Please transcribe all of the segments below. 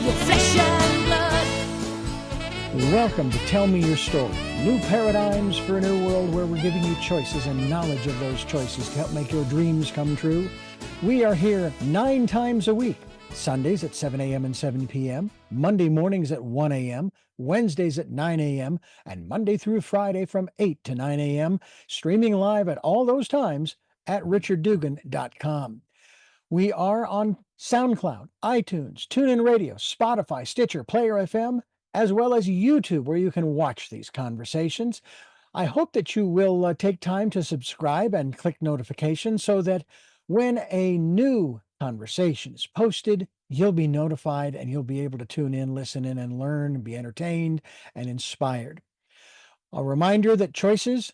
your flesh and blood. Welcome to Tell Me Your Story. New paradigms for a new world where we're giving you choices and knowledge of those choices to help make your dreams come true. We are here 9 times a week. Sundays at 7 a.m. and 7 p.m., Monday mornings at 1 a.m., Wednesdays at 9 a.m., and Monday through Friday from 8 to 9 a.m., streaming live at all those times at richarddugan.com. We are on SoundCloud, iTunes, TuneIn Radio, Spotify, Stitcher, Player FM, as well as YouTube, where you can watch these conversations. I hope that you will take time to subscribe and click notifications so that when a new conversation is posted, you'll be notified and you'll be able to tune in, listen in, and learn, be entertained and inspired. A reminder that Choices,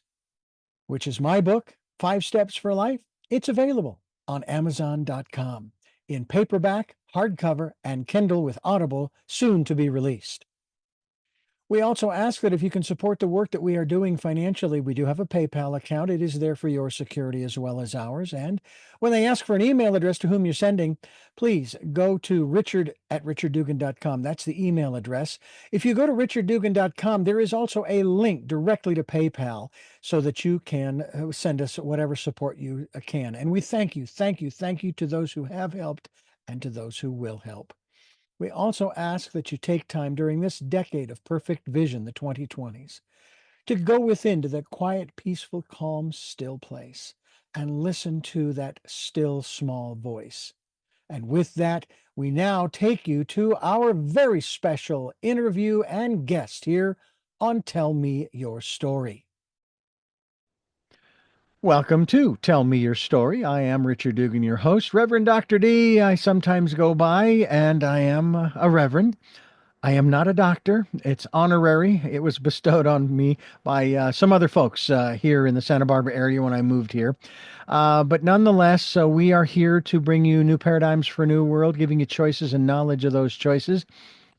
which is my book, 5 Steps for Life, it's available on Amazon.com in paperback, hardcover, and Kindle with Audible, soon to be released. We also ask that if you can support the work that we are doing financially, we do have a PayPal account. It is there for your security as well as ours. And when they ask for an email address to whom you're sending, please go to richard@richarddugan.com. That's the email address. If you go to richarddugan.com, there is also a link directly to PayPal so that you can send us whatever support you can. And we thank you to those who have helped and to those who will help. We also ask that you take time during this decade of perfect vision, the 2020s, to go within to that quiet, peaceful, calm, still place and listen to that still, small voice. And with that, we now take you to our very special interview and guest here on Tell Me Your Story. Welcome to Tell Me Your Story. I am Richard Dugan, your host. Reverend Dr. D, I sometimes go by, and I am a reverend. I am not a doctor. It's honorary. It was bestowed on me by some other folks here in the Santa Barbara area when I moved here. But nonetheless, we are here to bring you new paradigms for a new world, giving you choices and knowledge of those choices.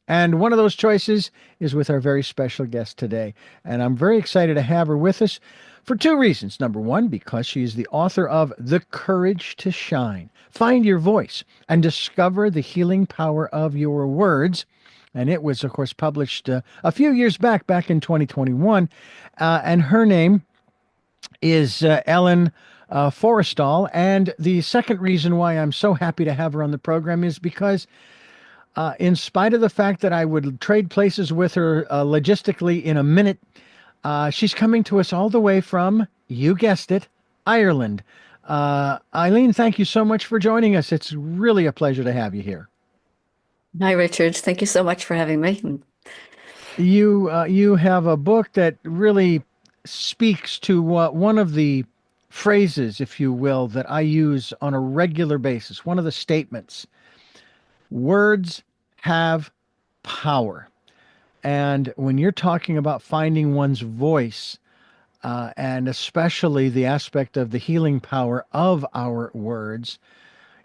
And one of those choices is with our very special guest today. And I'm very excited to have her with us for 2 reasons. Number one, because she is the author of The Courage to Shine. Find your voice and discover the healing power of your words. And it was, of course, published a few years back in 2021. And her name is Eileen Forrestal. And the second reason why I'm so happy to have her on the program is because in spite of the fact that I would trade places with her logistically in a minute, she's coming to us all the way from, you guessed it, Ireland. Eileen, thank you so much for joining us. It's really a pleasure to have you here. Hi, Richard. Thank you so much for having me. You have a book that really speaks to one of the phrases, if you will, that I use on a regular basis, one of the statements. Words have power. And when you're talking about finding one's voice, and especially the aspect of the healing power of our words,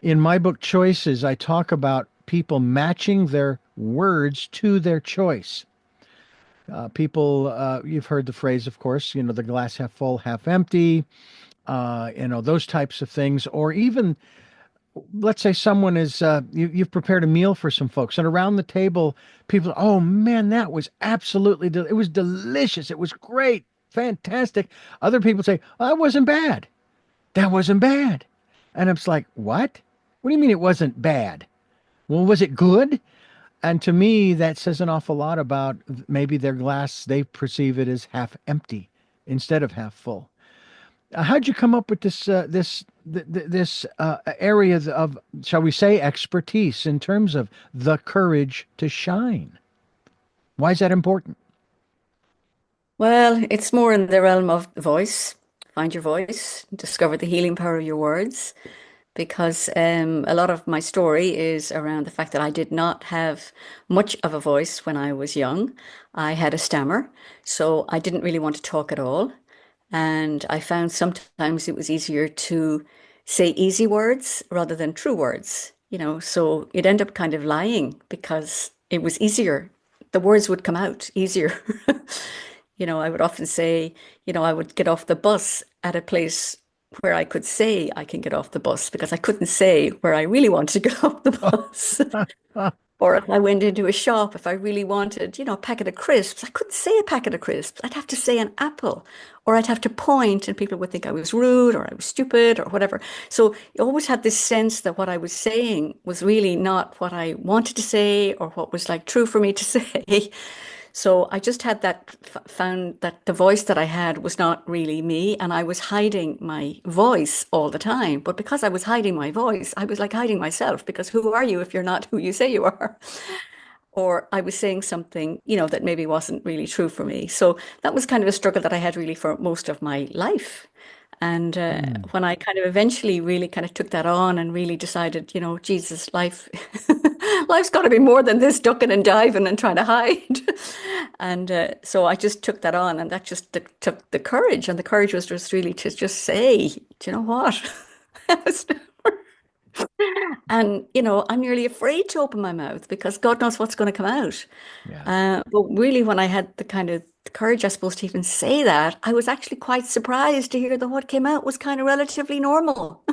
in my book, Choices, I talk about people matching their words to their choice. You've heard the phrase, of course, the glass half full, half empty, those types of things, or even let's say someone is, you've prepared a meal for some folks, and around the table, people, oh man, that was absolutely, it was delicious. It was great, fantastic. Other people say, oh, that wasn't bad. That wasn't bad. And it's like, what? What do you mean it wasn't bad? Well, was it good? And to me, that says an awful lot about maybe their glass, they perceive it as half empty instead of half full. How'd you come up with this area of, shall we say, expertise in terms of the courage to shine? Why is that important? Well, it's more in the realm of the voice. Find your voice, discover the healing power of your words, because a lot of my story is around the fact that I did not have much of a voice when I was young. I had a stammer, so I didn't really want to talk at all. And I found sometimes it was easier to say easy words rather than true words, so it ended up kind of lying because it was easier. The words would come out easier. I would often say, I would get off the bus at a place where I could say I can get off the bus because I couldn't say where I really wanted to get off the bus. Or if I went into a shop, if I really wanted, a packet of crisps, I couldn't say a packet of crisps. I'd have to say an apple, or I'd have to point, and people would think I was rude or I was stupid or whatever. So you always had this sense that what I was saying was really not what I wanted to say or what was like true for me to say. So I just had that found that the voice that I had was not really me, and I was hiding my voice all the time. But because I was hiding my voice, I was like hiding myself because who are you if you're not who you say you are? Or I was saying something, that maybe wasn't really true for me. So that was kind of a struggle that I had really for most of my life. And Mm. when I kind of eventually really kind of took that on and really decided, Jesus, life's got to be more than this ducking and diving and trying to hide. And so I just took that on, and that just took the courage. And the courage was just really to just say, do you know what? And, I'm nearly afraid to open my mouth because God knows what's going to come out. Yeah. But really, when I had the kind of courage, I suppose, to even say that, I was actually quite surprised to hear that what came out was kind of relatively normal.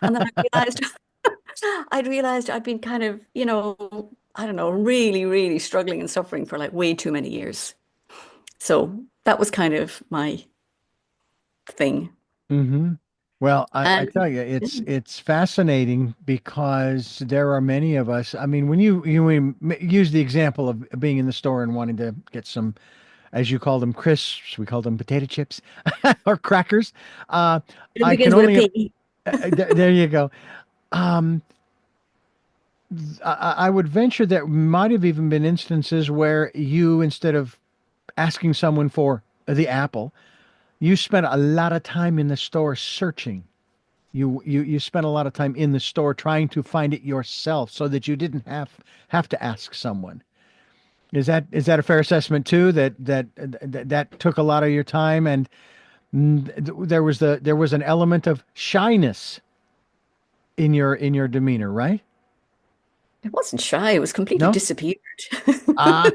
And then I'd realized I'd been kind of, I don't know, really, really struggling and suffering for like way too many years. So that was kind of my thing. Hmm. Well, I And tell you, it's fascinating because there are many of us. I mean, when use the example of being in the store and wanting to get some, as you call them, crisps, we call them potato chips or crackers. Uh, it I can begins with a only, P. there you go. Um, I would venture that might have even been instances where you, instead of asking someone for the apple, you spent a lot of time in the store searching. You spent a lot of time in the store trying to find it yourself so that you didn't have to ask someone. Is that a fair assessment too? That took a lot of your time, and there was an element of shyness in your demeanor, right? It wasn't shy, it was completely No? disappeared. Ah,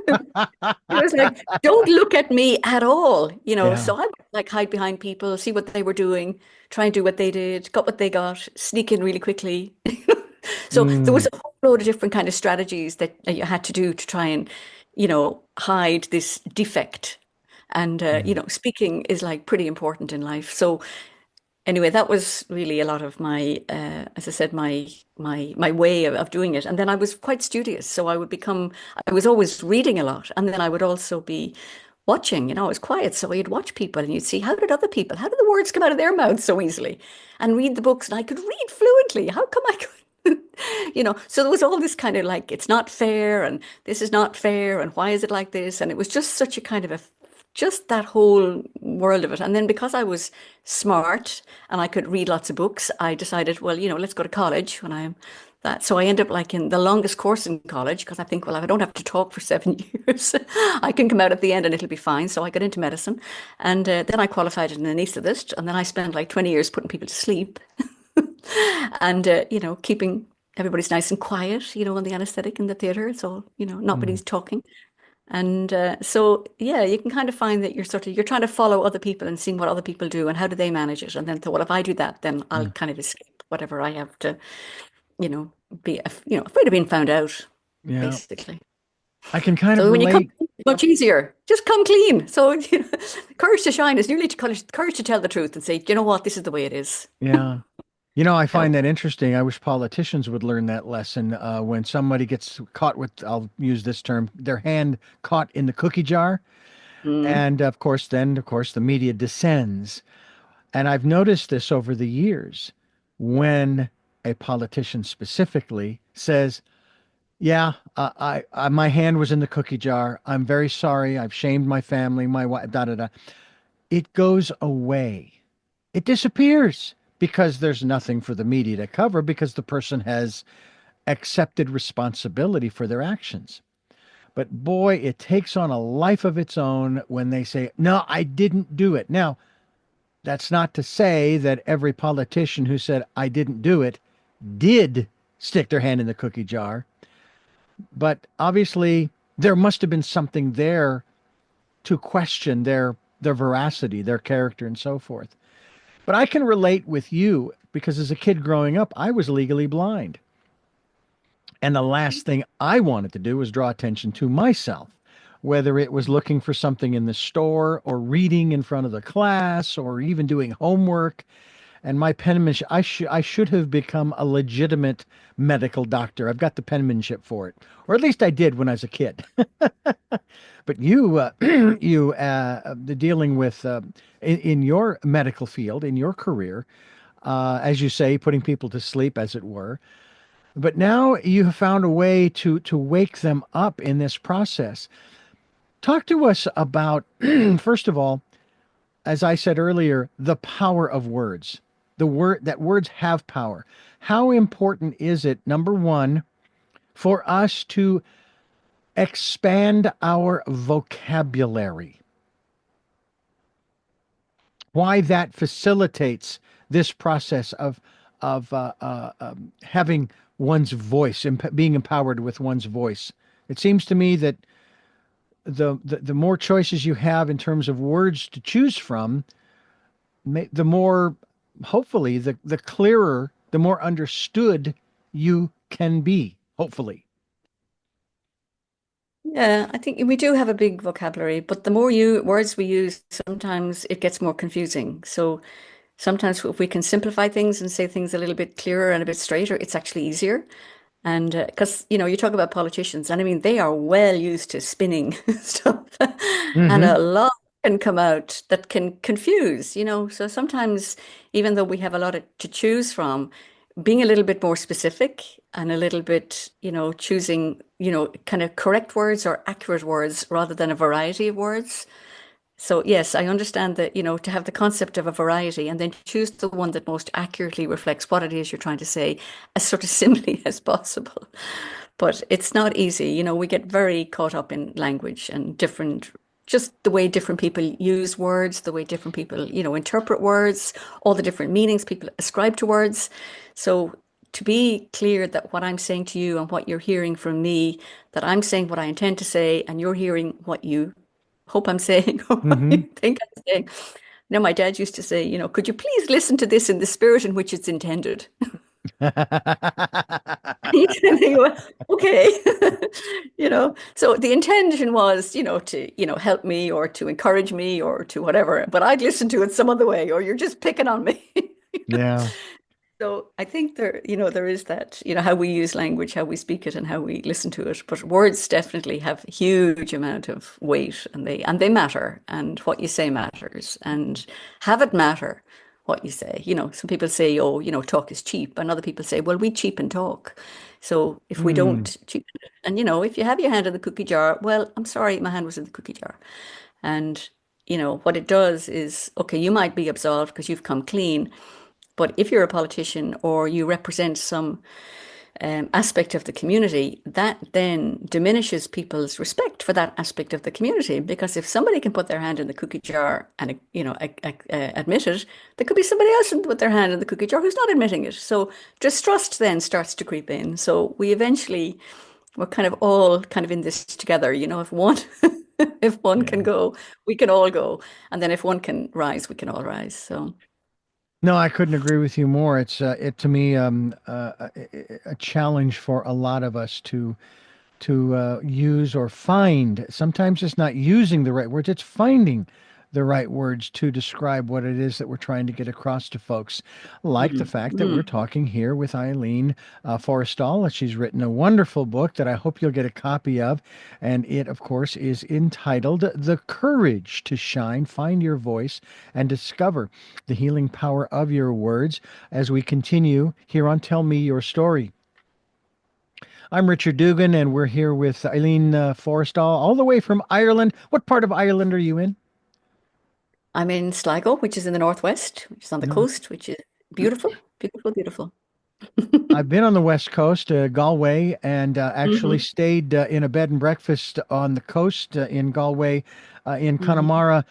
It was like, don't look at me at all, yeah. So I would like hide behind people, see what they were doing, try and do what they did, got what they got, sneak in really quickly. So there was Mm, a whole load of different kind of strategies that you had to do to try and, hide this defect. And yeah. speaking is like pretty important in life. So anyway, that was really a lot of my, as I said, my way of doing it. And then I was quite studious, so I was always reading a lot, and then I would also be watching. I was quiet, so you'd watch people, and you'd see how did the words come out of their mouths so easily, and read the books, and I could read fluently. How come I could? So there was all this kind of like, it's not fair, and this is not fair, and why is it like this? And it was just such a kind of just that whole world of it. And then because I was smart and I could read lots of books, I decided, well, let's go to college when I'm that. So I ended up like in the longest course in college because I think, well, if I don't have to talk for 7 years, I can come out at the end and it'll be fine. So I got into medicine, and then I qualified as an anesthetist, and then I spent like 20 years putting people to sleep and keeping everybody's nice and quiet, on the anesthetic in the theater. So, Mm, nobody's talking. And so, yeah, you can kind of find that you're trying to follow other people and seeing what other people do and how do they manage it. And then, so, well, if I do that, then I'll yeah. kind of escape whatever I have to, you know, be, afraid of being found out, Yeah. basically. I can kind of So when you come, relate. it's much easier. Just come clean. So, courage to shine is nearly to courage to tell the truth and say, you know what, this is the way it is. Yeah. I find Help. that interesting. I wish politicians would learn that lesson. When somebody gets caught with, I'll use this term, their hand caught in the cookie jar. Mm. And of course, the media descends. And I've noticed this over the years when a politician specifically says, yeah, my hand was in the cookie jar. I'm very sorry. I've shamed my family, my wife, da da da. It goes away. It disappears because there's nothing for the media to cover because the person has accepted responsibility for their actions. But boy, it takes on a life of its own when they say, no, I didn't do it. Now, that's not to say that every politician who said, I didn't do it, did stick their hand in the cookie jar. But obviously, there must have been something there to question their veracity, their character, and so forth. But I can relate with you because as a kid growing up, I was legally blind. And the last thing I wanted to do was draw attention to myself, whether it was looking for something in the store or reading in front of the class or even doing homework. And my penmanship, I should have become a legitimate medical doctor. I've got the penmanship for it, or at least I did when I was a kid. But dealing with in your medical field, in your career, as you say, putting people to sleep, as it were. But now you have found a way to wake them up in this process. Talk to us about, first of all, as I said earlier, the power of words. The word that words have power. How important is it, number one, for us to expand our vocabulary? Why that facilitates this process of having one's voice, being empowered with one's voice. It seems to me that the more choices you have in terms of words to choose from, the more, hopefully, the clearer, the more understood you can be, hopefully. Yeah, I think we do have a big vocabulary, but the more words we use, sometimes it gets more confusing. So sometimes if we can simplify things and say things a little bit clearer and a bit straighter, it's actually easier. And because, you talk about politicians, and I mean, they are well used to spinning stuff, and Hmm. a lot can come out that can confuse. So sometimes, even though we have a lot to choose from, being a little bit more specific and a little bit, choosing, kind of correct words or accurate words rather than a variety of words. So yes, I understand that, to have the concept of a variety and then choose the one that most accurately reflects what it is you're trying to say as sort of simply as possible. But it's not easy. We get very caught up in language and just the way different people use words, the way different people, interpret words, all the different meanings people ascribe to words. So to be clear that what I'm saying to you and what you're hearing from me, that I'm saying what I intend to say and you're hearing what you hope I'm saying or what you Hmm. think I'm saying. My dad used to say, could you please listen to this in the spirit in which it's intended? And you go, okay. So the intention was, to, help me or to encourage me or to whatever, but I'd listen to it some other way, or you're just picking on me. Yeah. So I think there is that, how we use language, how we speak it, and how we listen to it. But words definitely have huge amount of weight, and they matter, and what you say matters, and have it matter what you say. Some people say, oh, talk is cheap, and other people say, well, we cheapen talk. So if we Mm. don't cheapen it, and if you have your hand in the cookie jar, well, I'm sorry, my hand was in the cookie jar, and what it does is, okay, you might be absolved because you've come clean. But if you're a politician or you represent some aspect of the community, that then diminishes people's respect for that aspect of the community. Because if somebody can put their hand in the cookie jar and admit it, there could be somebody else who put their hand in the cookie jar who's not admitting it. So distrust then starts to creep in. So we're kind of all kind of in this together. If one if one can Yeah. go, we can all go, and then if one can rise, we can all rise. So. No, I couldn't agree with you more. It's it to me a challenge for a lot of us to use or find. Sometimes it's not using the right words, it's finding the right words to describe what it is that we're trying to get across to folks. Like the Mm, fact that we're mm. talking here with Eileen Forrestal. She's written a wonderful book that I hope you'll get a copy of. And it, of course, is entitled The Courage to Shine, Find Your Voice, and Discover the Healing Power of Your Words as we continue here on Tell Me Your Story. I'm Richard Dugan, and we're here with Eileen Forrestal, all the way from Ireland. What part of Ireland are you in? I'm in Sligo, which is in the northwest, which is on the No. coast, which is beautiful, beautiful, beautiful. I've been on the West Coast, Galway, and actually Hmm. stayed in a bed and breakfast on the coast in Galway, in Hmm. Connemara,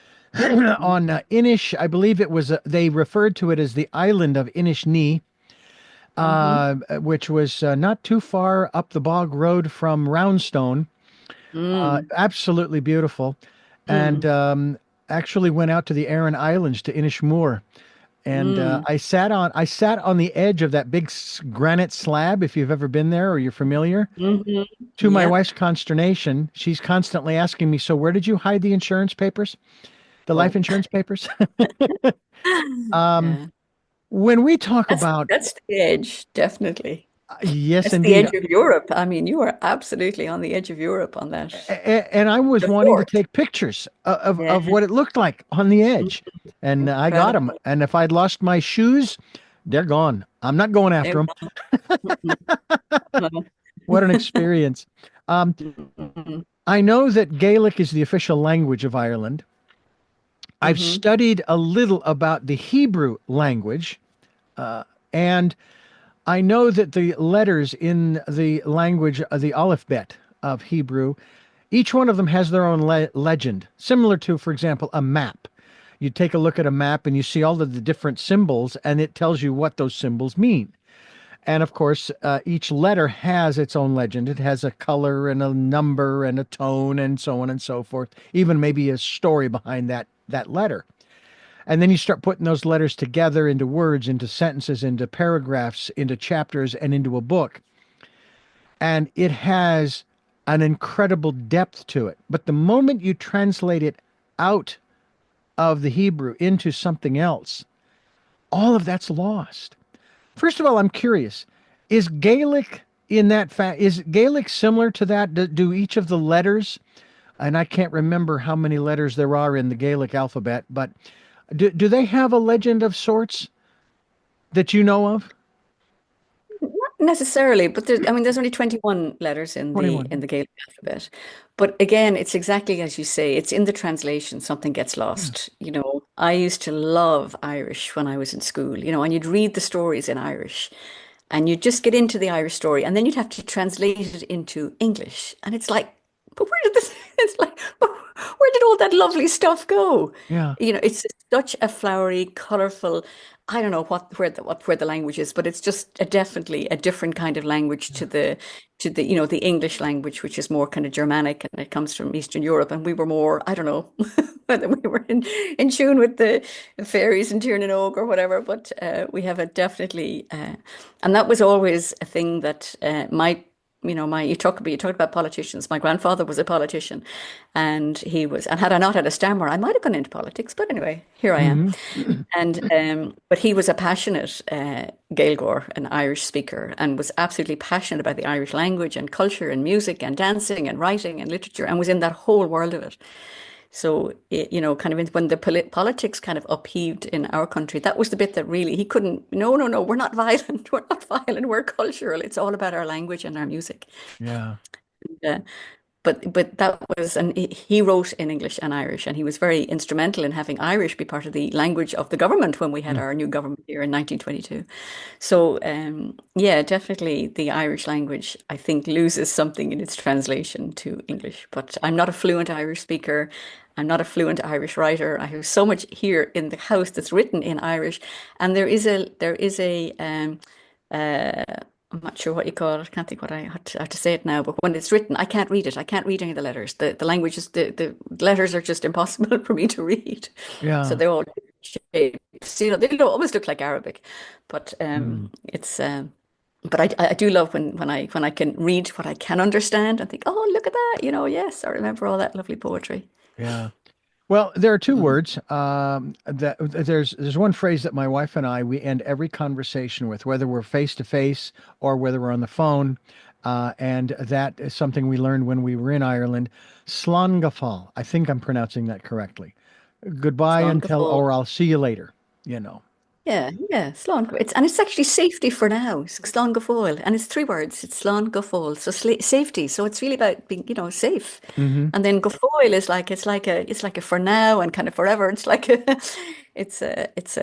on Inish. I believe it was, they referred to it as the island of Inishni, Hmm. which was not too far up the bog road from Roundstone. Mm. Absolutely beautiful. And Mm. actually went out to the Aran Islands to Inishmore and Mm. I sat on the edge of that big granite slab. If you've ever been there or you're familiar, Hmm. to my Yep. wife's consternation, she's constantly asking me, "So where did you hide the insurance papers, the life Oh. insurance papers?" Um, Yeah. when we talk That's about, that's the edge, definitely. yes, That's the indeed, edge of Europe. I mean, you are absolutely on the edge of Europe on that. and I was The wanting to fort. take pictures Yeah. of what it looked like on the edge, and I got them. Incredible. And if I'd lost my shoes, they're gone. I'm not going after them. What an experience. Um, I know that Gaelic is the official language of Ireland. I've Hmm. studied a little about the Hebrew language, and I know that the letters in the language, the alphabet of Hebrew, each one of them has their own legend, similar to, for example, a map. You take a look at a map and you see all of the different symbols, and it tells you what those symbols mean. And of course, each letter has its own legend. It has a color and a number and a tone and so on and so forth. Even maybe a story behind that letter. And then you start putting those letters together into words, into sentences, into paragraphs, into chapters, and into a book. And it has an incredible depth to it. But the moment you translate it out of the Hebrew into something else, all of that's lost. First of all, I'm curious, is Gaelic in that fact, is Gaelic similar to that? Do each of the letters, and I can't remember how many letters there are in the Gaelic alphabet, but do they have a legend of sorts that you know of? Necessarily, but I mean, there's only 21 letters in the 21. Gaelic alphabet. But again, it's exactly as you say, it's in the translation, something gets Yeah. lost. I used to love Irish when I was in school, and you'd read the stories in Irish and you'd just get into the Irish story and then you'd have to translate it into English. And it's like, but where did this, it's like, but where did all that lovely stuff go? Yeah. It's such a flowery, colorful, I don't know where the language is, but it's just definitely a different kind of language Yeah. to the English language, which is more kind of Germanic and it comes from Eastern Europe, and we were more, I don't know, whether we were in tune with the fairies and Tir na Og or whatever, but we have a definitely, and that was always a thing that my you talked about politicians. My grandfather was a politician, and had I not had a stammer, I might have gone into politics. But anyway, here I am. Hmm. And but he was a passionate Gaeilgeoir, an Irish speaker, and was absolutely passionate about the Irish language and culture and music and dancing and writing and literature, and was in that whole world of it. So, kind of when the politics kind of upheaved in our country, that was the bit that really he couldn't. No, no, no, we're not violent. We're not violent. We're cultural. It's all about our language and our music. Yeah. Uh, but that was, and he wrote in English and Irish, and he was very instrumental in having Irish be part of the language of the government when we had Mm. our new government here in 1922. So, yeah, definitely the Irish language, I think, loses something in its translation to English. But I'm not a fluent Irish speaker. I'm not a fluent Irish writer. I have so much here in the house that's written in Irish, and uh, I'm not sure what you call it. I can't think what I have to say it now. But when it's written, I can't read it. I can't read any of the letters. The language is the letters are just impossible for me to read. So Yeah. they're all shapes. They almost look like Arabic, but Mm. it's. But I do love when I can read what I can understand and think, oh, look at that. Yes, I remember all that lovely poetry. Yeah. Well, there are two Mhm. words. That there's one phrase that my wife and I we end every conversation with, whether we're face to face or whether we're on the phone, and that is something we learned when we were in Ireland. Slán go fóill. I think I'm pronouncing that correctly. Goodbye Slán go until, fóill. or I'll see you later. You know. Yeah, yeah, slán. It's actually safety for now. Slán go fóill, and it's three words. It's slán go fóill. So safety. So it's really about being, safe. Hmm. And then go fóill is like it's like a for now and kind of forever. It's like a,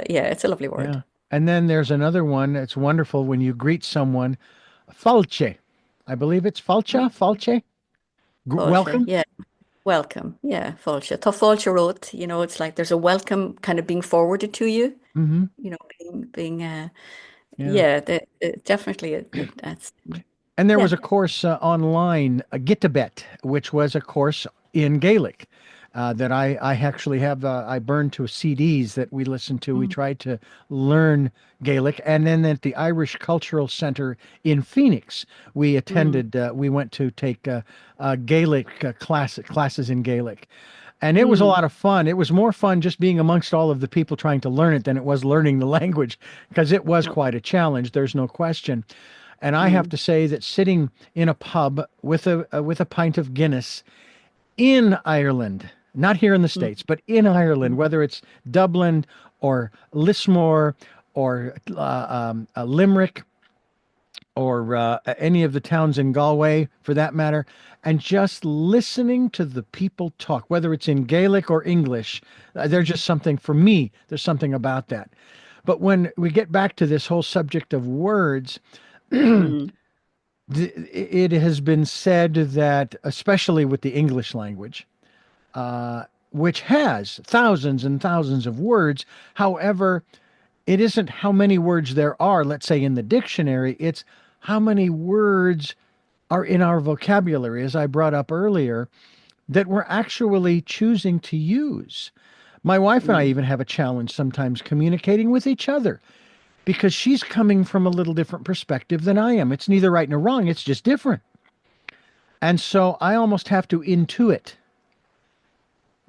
yeah, it's a lovely word. Yeah. And then there's another one. It's wonderful when you greet someone. Falche. I believe it's falcha. Falche. Fáilte, Welcome. yeah, welcome. Yeah, fáilte. Tá fáilte rót. It's like there's a welcome kind of being forwarded to you. Hmm. Being Yeah. yeah, definitely that's And there yeah. was a course online, a Gittabet, which was a course in Gaelic. that I actually have. I burned to CDs that we listened to. We Mm, tried to learn Gaelic, and then at the Irish Cultural Center in Phoenix, we mm, attended. We went to take Gaelic classes in Gaelic, and it was a mm, lot of fun. It was more fun just being amongst all of the people trying to learn it than it was learning the language, because it was oh, quite a challenge. There's no question. And I have mm, to say that sitting in a pub with a pint of Guinness in Ireland, not here in the mm, States, but in Ireland, mm, whether it's Dublin or Lismore or Limerick or any of the towns in Galway for that matter, and just listening to the people talk, whether it's in Gaelic or English, there's just something for me, there's something about that. But when we get back to this whole subject of words, mm, it has been said that, especially with the English language, which has thousands and thousands of words. However, it isn't how many words there are, let's say in the dictionary, it's how many words are in our vocabulary, as I brought up earlier, that we're actually choosing to use. My wife and I mm. even have a challenge sometimes communicating with each other because she's coming from a little different perspective than I am. It's neither right nor wrong, it's just different. And so I almost have to intuit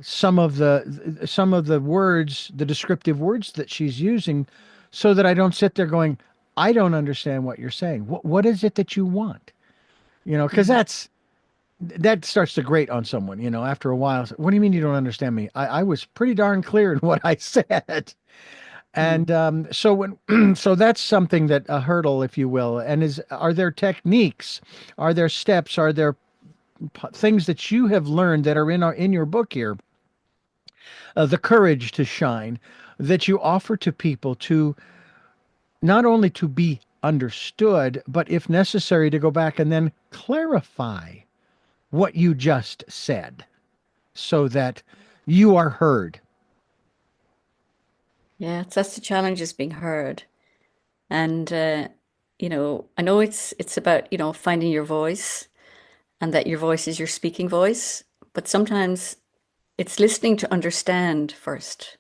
some of the words, the descriptive words that she's using, so that I don't sit there going, I don't understand what you're saying. What is it that you want? Because Mm, that starts to grate on someone. After a while, what do you mean you don't understand me? I was pretty darn clear in what I said. mm. And so when so that's something, that a hurdle, if you will. And are there techniques? Are there steps? Are there things that you have learned that are in your book here, the courage to shine, that you offer to people, to not only to be understood, but if necessary, to go back and then clarify what you just said so that you are heard? Yeah, that's the challenge, is being heard. And I know it's about, finding your voice, and that your voice is your speaking voice, but sometimes it's listening to understand first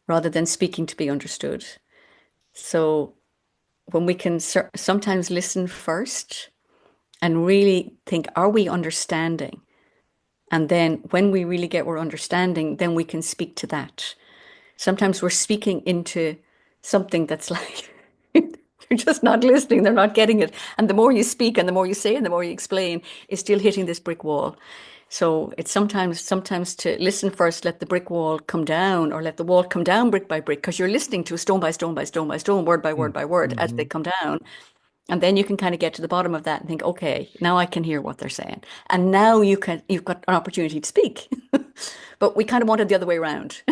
rather than speaking to be understood. So when we can sometimes listen first and really think, are we understanding? And then when we really get we're understanding, then we can speak to that. Sometimes we're speaking into something that's like, they're just not listening, they're not getting it. And the more you speak and the more you say and the more you explain, it's still hitting this brick wall. So it's sometimes to listen first, let the brick wall come down, or let the wall come down brick by brick, because you're listening to stone by stone by stone by stone, word by word by word as they Mm-hmm. come down. And then you can kind of get to the bottom of that and think, okay, now I can hear what they're saying. And now you've got an opportunity to speak. But we kind of want it the other way around.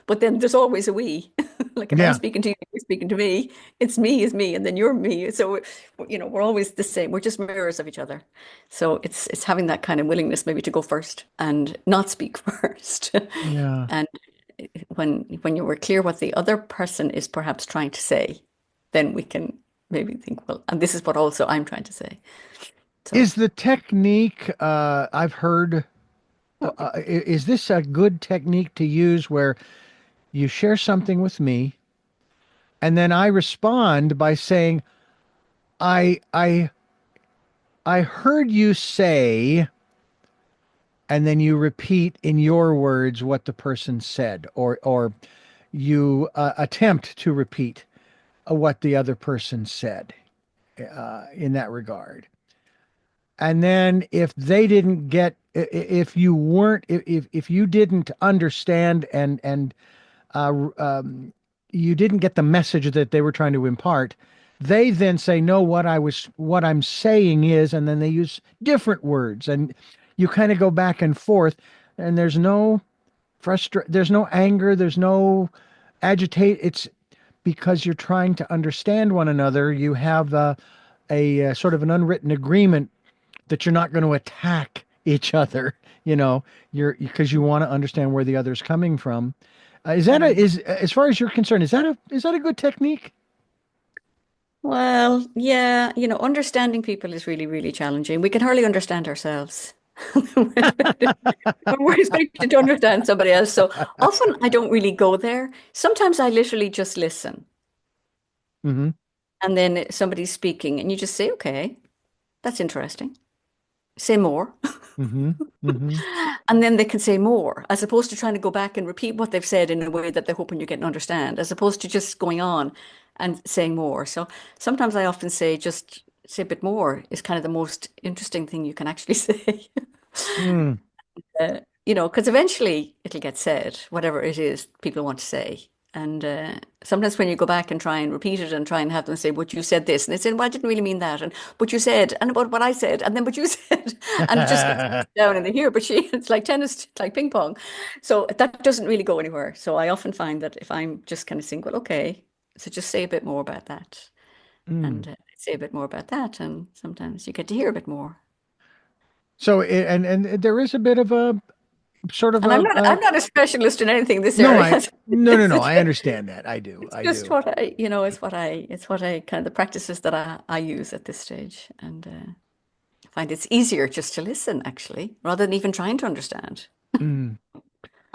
But then there's always a we. Like if I'm Yeah. speaking to you, you're speaking to me, it's me is me, and then you're me. So, we're always the same. We're just mirrors of each other. So it's having that kind of willingness maybe to go first and not speak first. Yeah. And when you were clear what the other person is perhaps trying to say, then we can maybe think, well, and this is what also I'm trying to say. So, Is the technique, I've heard, is this a good technique to use where you share something with me and then I respond by saying, I I I heard you say, and then you repeat in your words what the person said, or you attempt to repeat what the other person said, in that regard. And then if they didn't get, if you weren't, if you didn't understand, and you didn't get the message that they were trying to impart, they then say, no, what I'm saying is, and then they use different words, and you kind of go back and forth, and there's no anger, there's no agitate. It's because you're trying to understand one another. You have a sort of an unwritten agreement that you're not going to attack each other. You're because you want to understand where the other's coming from. Is that a mm. is as far as you're concerned, is that a good technique? Well, yeah, understanding people is really, really challenging. We can hardly understand ourselves. We're expected to understand somebody else. So often I don't really go there. Sometimes I literally just listen. Hmm. And then somebody's speaking, and you just say, okay, that's interesting. Say more. Hmm. Hmm. And then they can say more, as opposed to trying to go back and repeat what they've said in a way that they're hoping you get and understand, as opposed to just going on and saying more. So sometimes I often say, just say a bit more is kind of the most interesting thing you can actually say. Mm. Because eventually it'll get said, whatever it is people want to say. And sometimes when you go back and try and repeat it and try and have them say, but you said this, and they say, well, I didn't really mean that. And but you said, and about what I said, and then but you said, and it just gets down in the here, but it's like tennis, it's like ping pong. So that doesn't really go anywhere. So I often find that if I'm just kind of saying, well, okay, so just say a bit more about that Mm. and say a bit more about that. And sometimes you get to hear a bit more. So, and there is a bit of a sort of And I'm a, not I'm not a specialist in anything in this no, area. I, no, no, It's, no, I understand that. I do. it's I just do. what it's what I kind of the practices that I use at this stage. And I find it's easier just to listen, actually, rather than even trying to understand. Mm.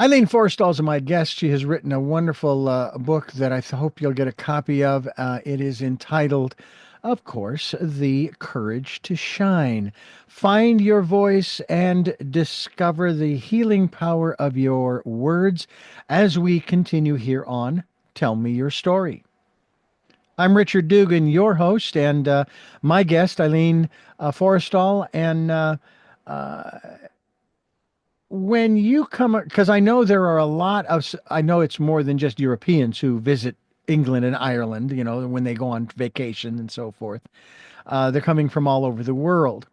Eileen Forrestal is my guest. She has written a wonderful book that I hope you'll get a copy of. It is entitled, of course, The Courage to Shine. Find your voice and discover the healing power of your words as we continue here on Tell Me Your Story. I'm Richard Dugan, your host, and my guest, Eileen Forrestal. And when you come, because I know there are a lot of, I know it's more than just Europeans who visit England and Ireland, when they go on vacation and so forth. They're coming from all over the world.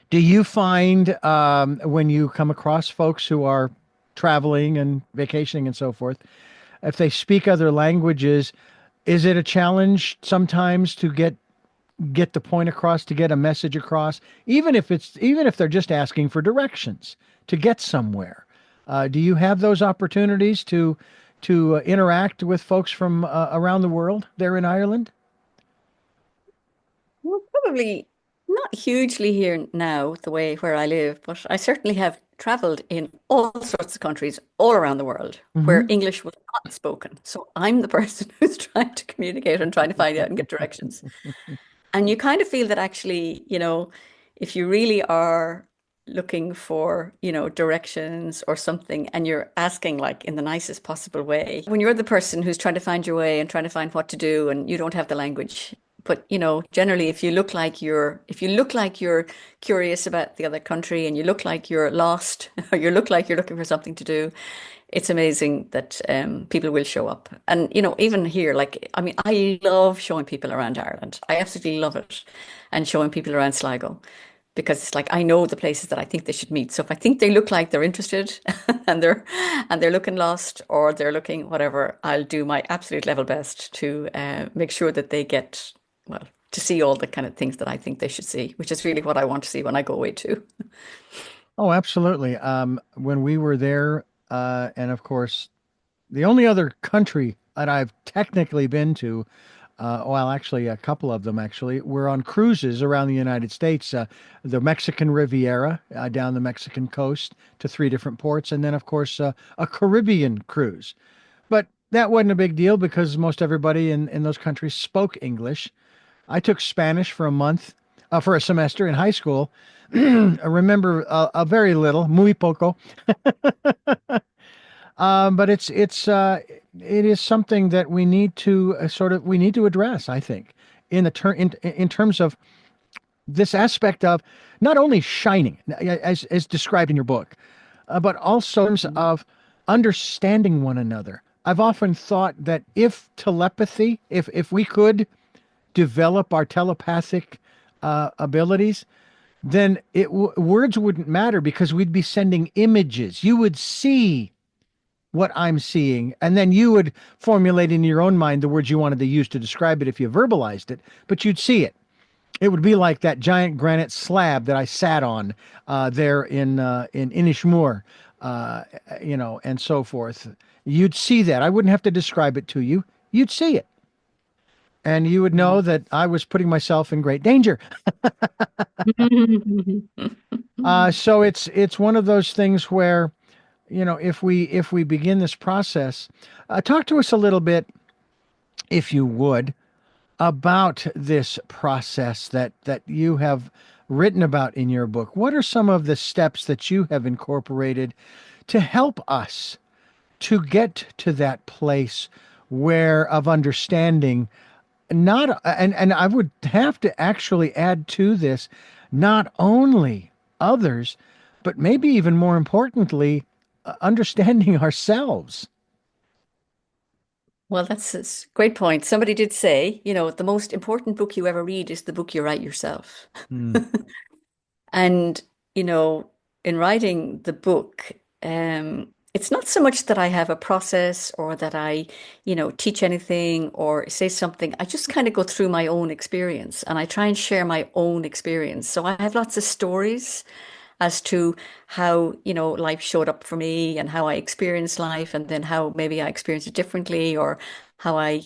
Do you find when you come across folks who are traveling and vacationing and so forth, if they speak other languages, is it a challenge sometimes to get the point across, to get a message across, even if they're just asking for directions to get somewhere? Do you have those opportunities to interact with folks from around the world there in Ireland? Well, probably not hugely here now, the way where I live, but I certainly have traveled in all sorts of countries all around the world where Hmm. English was not spoken. So I'm the person who's trying to communicate and trying to find out and get directions. And you kind of feel that actually, if you really are looking for, directions or something, and you're asking like in the nicest possible way, when you're the person who's trying to find your way and trying to find what to do and you don't have the language. But, generally, if you look like you're curious about the other country and you look like you're lost or you look like you're looking for something to do, it's amazing that people will show up. And, even here, like, I mean, I love showing people around Ireland. I absolutely love it. And showing people around Sligo because it's like I know the places that I think they should meet. So if I think they look like they're interested and they're looking lost or they're looking whatever, I'll do my absolute level best to make sure that they get, well, to see all the kind of things that I think they should see, which is really what I want to see when I go away too. Oh, absolutely. When we were there, and of course, the only other country that I've technically been to, well, actually, a couple of them actually, were on cruises around the United States, the Mexican Riviera, down the Mexican coast to three different ports, and then, of course, a Caribbean cruise. But that wasn't a big deal because most everybody in those countries spoke English. I took Spanish for a month, for a semester in high school. I remember a very little, muy poco. But it is something that we need to we need to address, I think, in terms of this aspect of not only shining as described in your book, but also in terms of understanding one another. I've often thought that if telepathy, if we could develop our telepathic abilities, then words wouldn't matter because we'd be sending images. You would see what I'm seeing, and then you would formulate in your own mind the words you wanted to use to describe it if you verbalized it, but you'd see it. It would be like that giant granite slab that I sat on there in Inishmore, uh, and so forth. You'd see that. I wouldn't have to describe it to you. You'd see it. and you would know Mhm. that I was putting myself in great danger. So it's one of those things where, if we begin this process, talk to us a little bit, if you would, about this process that you have written about in your book. What are some of the steps that you have incorporated to help us to get to that place where of understanding, not and I would have to actually add to this, not only others, but maybe even more importantly, understanding ourselves. Well, that's a great point. Somebody did say, the most important book you ever read is the book you write yourself. Mm. And, you know, in writing the book, it's not so much that I have a process or that I, teach anything or say something. I just kind of go through my own experience and I try and share my own experience. So I have lots of stories as to how, life showed up for me and how I experienced life and then how maybe I experienced it differently or how I,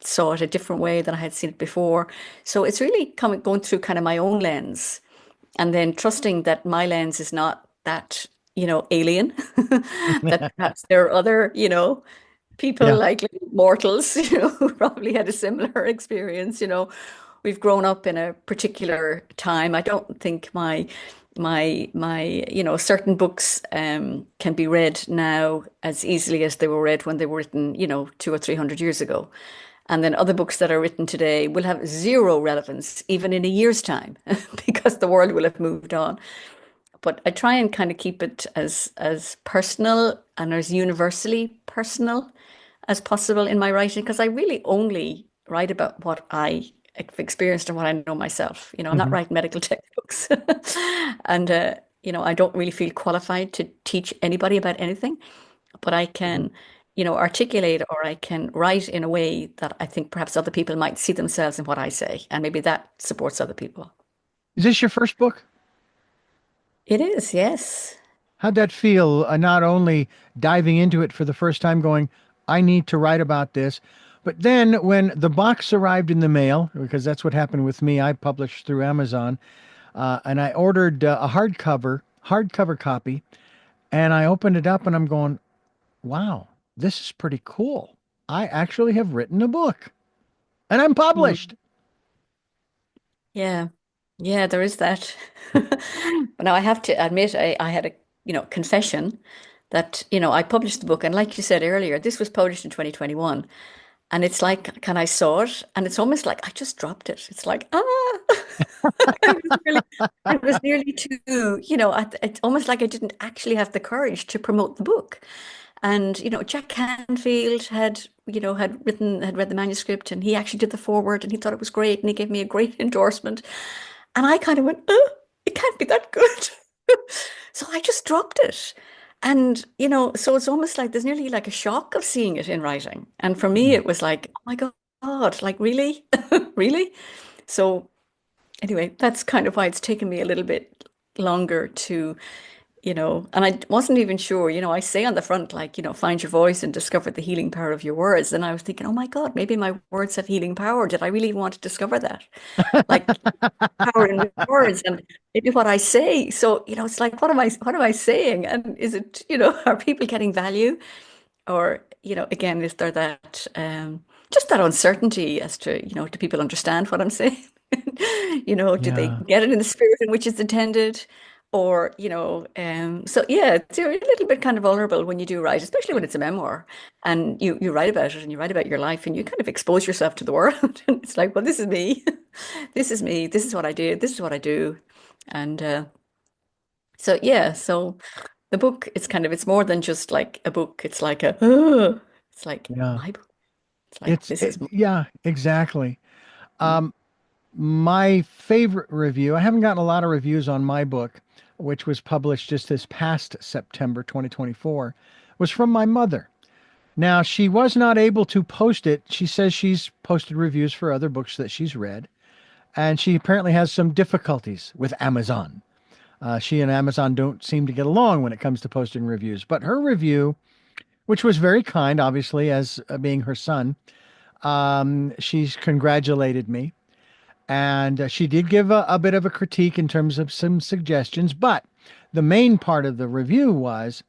saw it a different way than I had seen it before. So it's really coming going through kind of my own lens and then trusting that my lens is not that, alien, that perhaps there are other, people Yeah. like mortals, who probably had a similar experience, we've grown up in a particular time. I don't think my certain books can be read now as easily as they were read when they were written, 200 or 300 years ago. And then other books that are written today will have zero relevance even in a year's time because the world will have moved on. But I try and kind of keep it as personal and as universally personal as possible in my writing because I really only write about what I have experienced and what I know myself. I'm not Hmm. writing medical textbooks. And I don't really feel qualified to teach anybody about anything, but I can, articulate or I can write in a way that I think perhaps other people might see themselves in what I say, and maybe that supports other people. Is this your first book? It is, yes. How'd that feel? Not only diving into it for the first time, going, I need to write about this, but then when the box arrived in the mail, because that's what happened with me, I published through Amazon, and I ordered a hardcover copy, and I opened it up, and I'm going, wow, this is pretty cool. I actually have written a book, and I'm Mm. published. Yeah. Yeah, there is that. But now I have to admit, I had a, confession that, I published the book. And like you said earlier, this was published in 2021. And it's like, can I saw it? And it's almost like I just dropped it. It's like, it was nearly, it was nearly too, it's almost like I didn't actually have the courage to promote the book. And, Jack Canfield had read the manuscript and he actually did the foreword and he thought it was great and he gave me a great endorsement. And I kind of went, oh, it can't be that good. So I just dropped it. And, so it's almost like there's nearly like a shock of seeing it in writing. And for me, Mm. it was like, oh my God, like really? Really? So anyway, that's kind of why it's taken me a little bit longer to, and I wasn't even sure, I say on the front, like, find your voice and discover the healing power of your words. And I was thinking, oh my God, maybe my words have healing power. Did I really want to discover that? Like power in my words and maybe what I say. So, it's like, what am I saying? And is it, are people getting value? Or, again, is there that just that uncertainty as to, do people understand what I'm saying? Do they Yeah. get it in the spirit in which it's intended? Or, so yeah, it's a little bit kind of vulnerable when you do write, especially when it's a memoir and you write about it and you write about your life and you kind of expose yourself to the world. And it's like, well, this is me. This is me. This is what I did. This is what I do. And so, yeah, so the book, it's more than just like a book. It's like it's like Yeah. my book. It's like, this is, Yeah, exactly. My favorite review, I haven't gotten a lot of reviews on my book, which was published just this past September 2024, was from my mother. Now, she was not able to post it. She says she's posted reviews for other books that she's read, and she apparently has some difficulties with Amazon. She and Amazon don't seem to get along when it comes to posting reviews. But her review, which was very kind, obviously, as being her son, She's congratulated me. And she did give a bit of a critique in terms of some suggestions. But the main part of the review was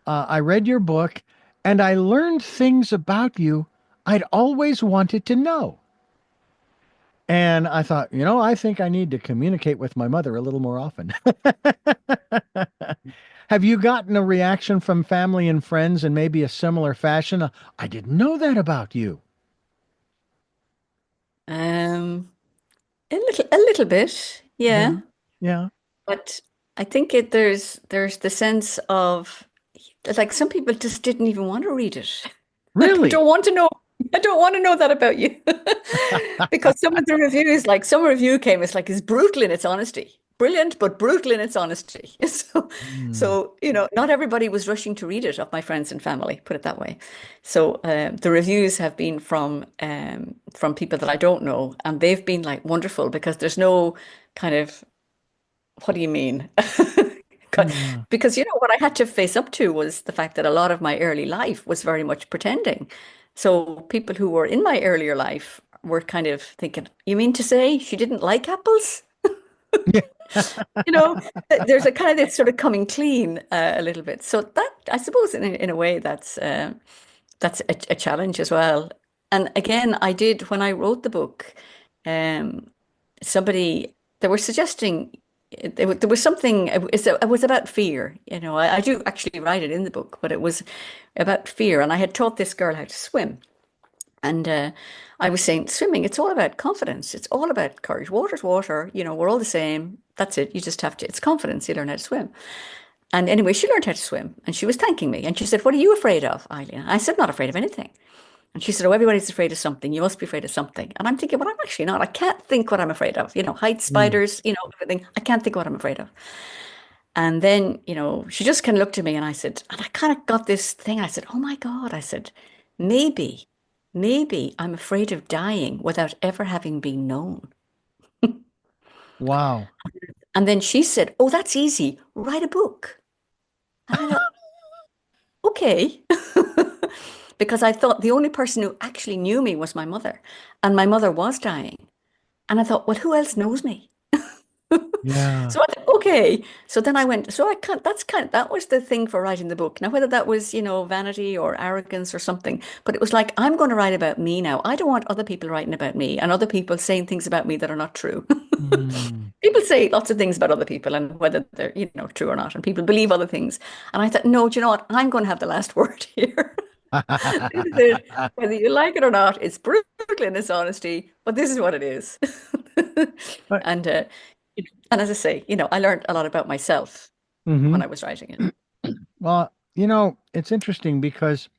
I read your book and I learned things about you I'd always wanted to know. And I thought, I think I need to communicate with my mother a little more often. Have you gotten a reaction from family and friends in maybe a similar fashion? I didn't know that about you. Um, a little bit, Yeah. yeah. Yeah. But I think there's the sense of like some people just didn't even want to read it. I Really? don't want to know. I don't want to know that about you. Because some of the reviews, like some review came, it's brutal in its honesty. Brilliant, but brutal in its honesty. So, Hmm. so not everybody was rushing to read it of my friends and family, put it that way. So, the reviews have been from people that I don't know, and they've been like wonderful because there's no kind of what do you mean? Yeah. Because what I had to face up to was the fact that a lot of my early life was very much pretending. So people who were in my earlier life were kind of thinking, "You mean to say she didn't like apples?" Yeah. You know, there's a kind of this sort of coming clean a little bit. So that I suppose in a way that's a challenge as well. And again, I did when I wrote the book. Um, somebody they were suggesting there was something it was about fear. I do actually write it in the book, but it was about fear. And I had taught this girl how to swim, and I was saying swimming, it's all about confidence, it's all about courage. Water's water, we're all the same. That's it. You just have to. It's confidence. You learn how to swim. And anyway, she learned how to swim, and she was thanking me. And she said, "What are you afraid of, Eileen?" I said, "Not afraid of anything." And she said, "Oh, everybody's afraid of something. You must be afraid of something." And I'm thinking, well, I'm actually not. I can't think what I'm afraid of. Heights, Mm. spiders, everything. I can't think what I'm afraid of. And then, she just kind of looked at me and I said, and I kind of got this thing. I said, "Oh my God." I said, maybe, maybe I'm afraid of dying without ever having been known. Wow. And then she said, "Oh, that's easy. Write a book." And I thought, okay. Because I thought the only person who actually knew me was my mother. And my mother was dying. And I thought, well, who else knows me? Yeah. So I thought, okay. So then I went, so I can't, that was the thing for writing the book. Now, whether that was, vanity or arrogance or something, but it was like, I'm going to write about me now. I don't want other people writing about me and other people saying things about me that are not true. Mm. People say lots of things about other people and whether they're, true or not, and people believe other things. And I thought, no, do you know what? I'm going to have the last word here. This is it. Whether you like it or not, it's brutal in its honesty, but this is what it is. But, And and as I say, I learned a lot about myself hmm when I was writing it. Well, it's interesting because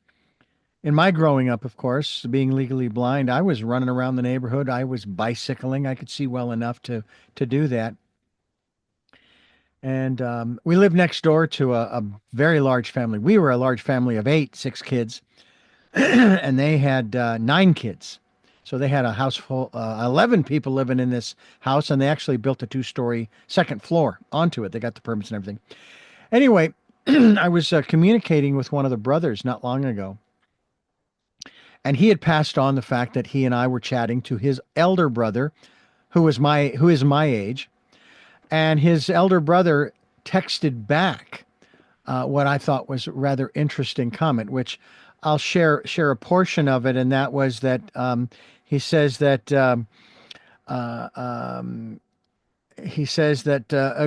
in my growing up, of course, being legally blind, I was running around the neighborhood. I was bicycling. I could see well enough to do that. And we lived next door to a very large family. We were a large family of eight, six kids, and they had nine kids. So they had a house full, 11 people living in this house, and they actually built a two-story second floor onto it. They got the permits and everything. Anyway, I was communicating with one of the brothers not long ago, and he had passed on the fact that he and I were chatting to his elder brother, who is my age, and his elder brother texted back what I thought was a rather interesting comment, which I'll share a portion of it, and that was that he says that uh, um,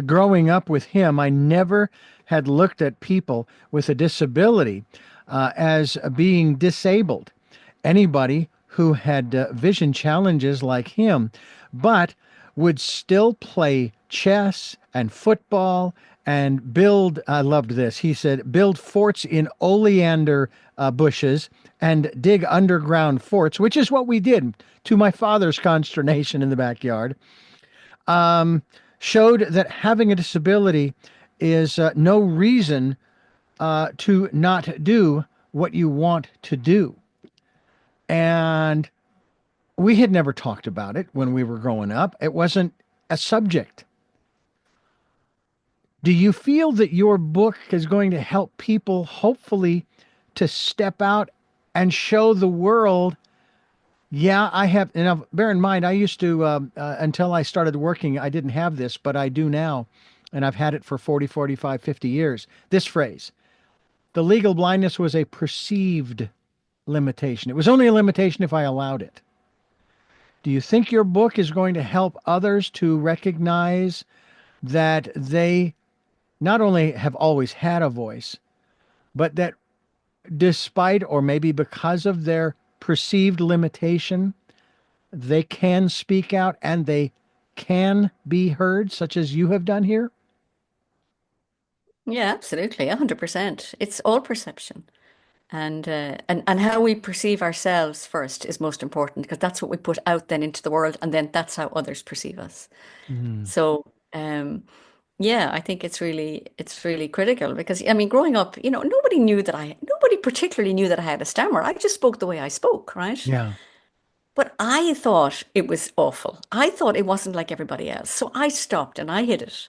growing up with him, I never had looked at people with a disability as being disabled. Anybody who had vision challenges like him, but would still play chess and football and build. I loved this. He said, build forts in oleander bushes and dig underground forts, which is what we did to my father's consternation in the backyard. um, Showed that having a disability is no reason to not do what you want to do. And we had never talked about it when we were growing up. It wasn't a subject. Do you feel that your book is going to help people, hopefully, to step out and show the world Yeah, I have. And now, bear in mind, I used to, until I started working, I didn't have this, but I do now. And I've had it for 40, 45, 50 years. This phrase, the legal blindness was a perceived limitation. It was only a limitation if I allowed it. Do you think your book is going to help others to recognize that they not only have always had a voice, but that despite or maybe because of their perceived limitation, they can speak out and they can be heard, such as you have done here? Yeah, absolutely, 100%. It's all perception. And how we perceive ourselves first is most important because that's what we put out then into the world, and then that's how others perceive us. Mm. So, yeah, I think it's really critical because I mean, growing up, nobody particularly knew that I had a stammer. I just spoke the way I spoke, right? Yeah. But I thought it was awful. I thought it wasn't like everybody else. So I stopped and I hid it.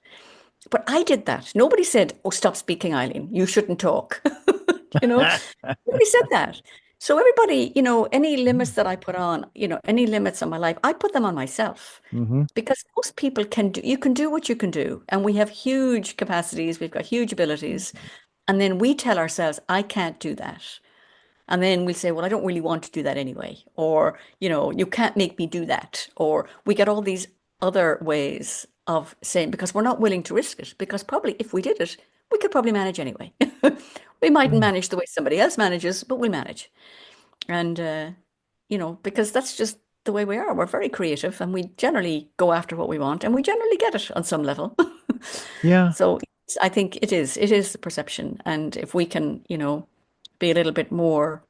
But I did that. Nobody said, "Oh, stop speaking, Eileen. You shouldn't talk." You know, nobody said that. So everybody, any limits that I put on, any limits on my life, I put them on myself Hmm. because most people you can do what you can do. And we have huge capacities, we've got huge abilities. And then we tell ourselves, I can't do that. And then we'll say, well, I don't really want to do that anyway. Or, you can't make me do that. Or we get all these other ways of saying, because we're not willing to risk it. Because probably if we did it, we could probably manage anyway. We mightn't Yeah. manage the way somebody else manages, but we'll manage. And, because that's just the way we are. We're very creative and we generally go after what we want and we generally get it on some level. Yeah. So I think it is the perception. And if we can, be a little bit more,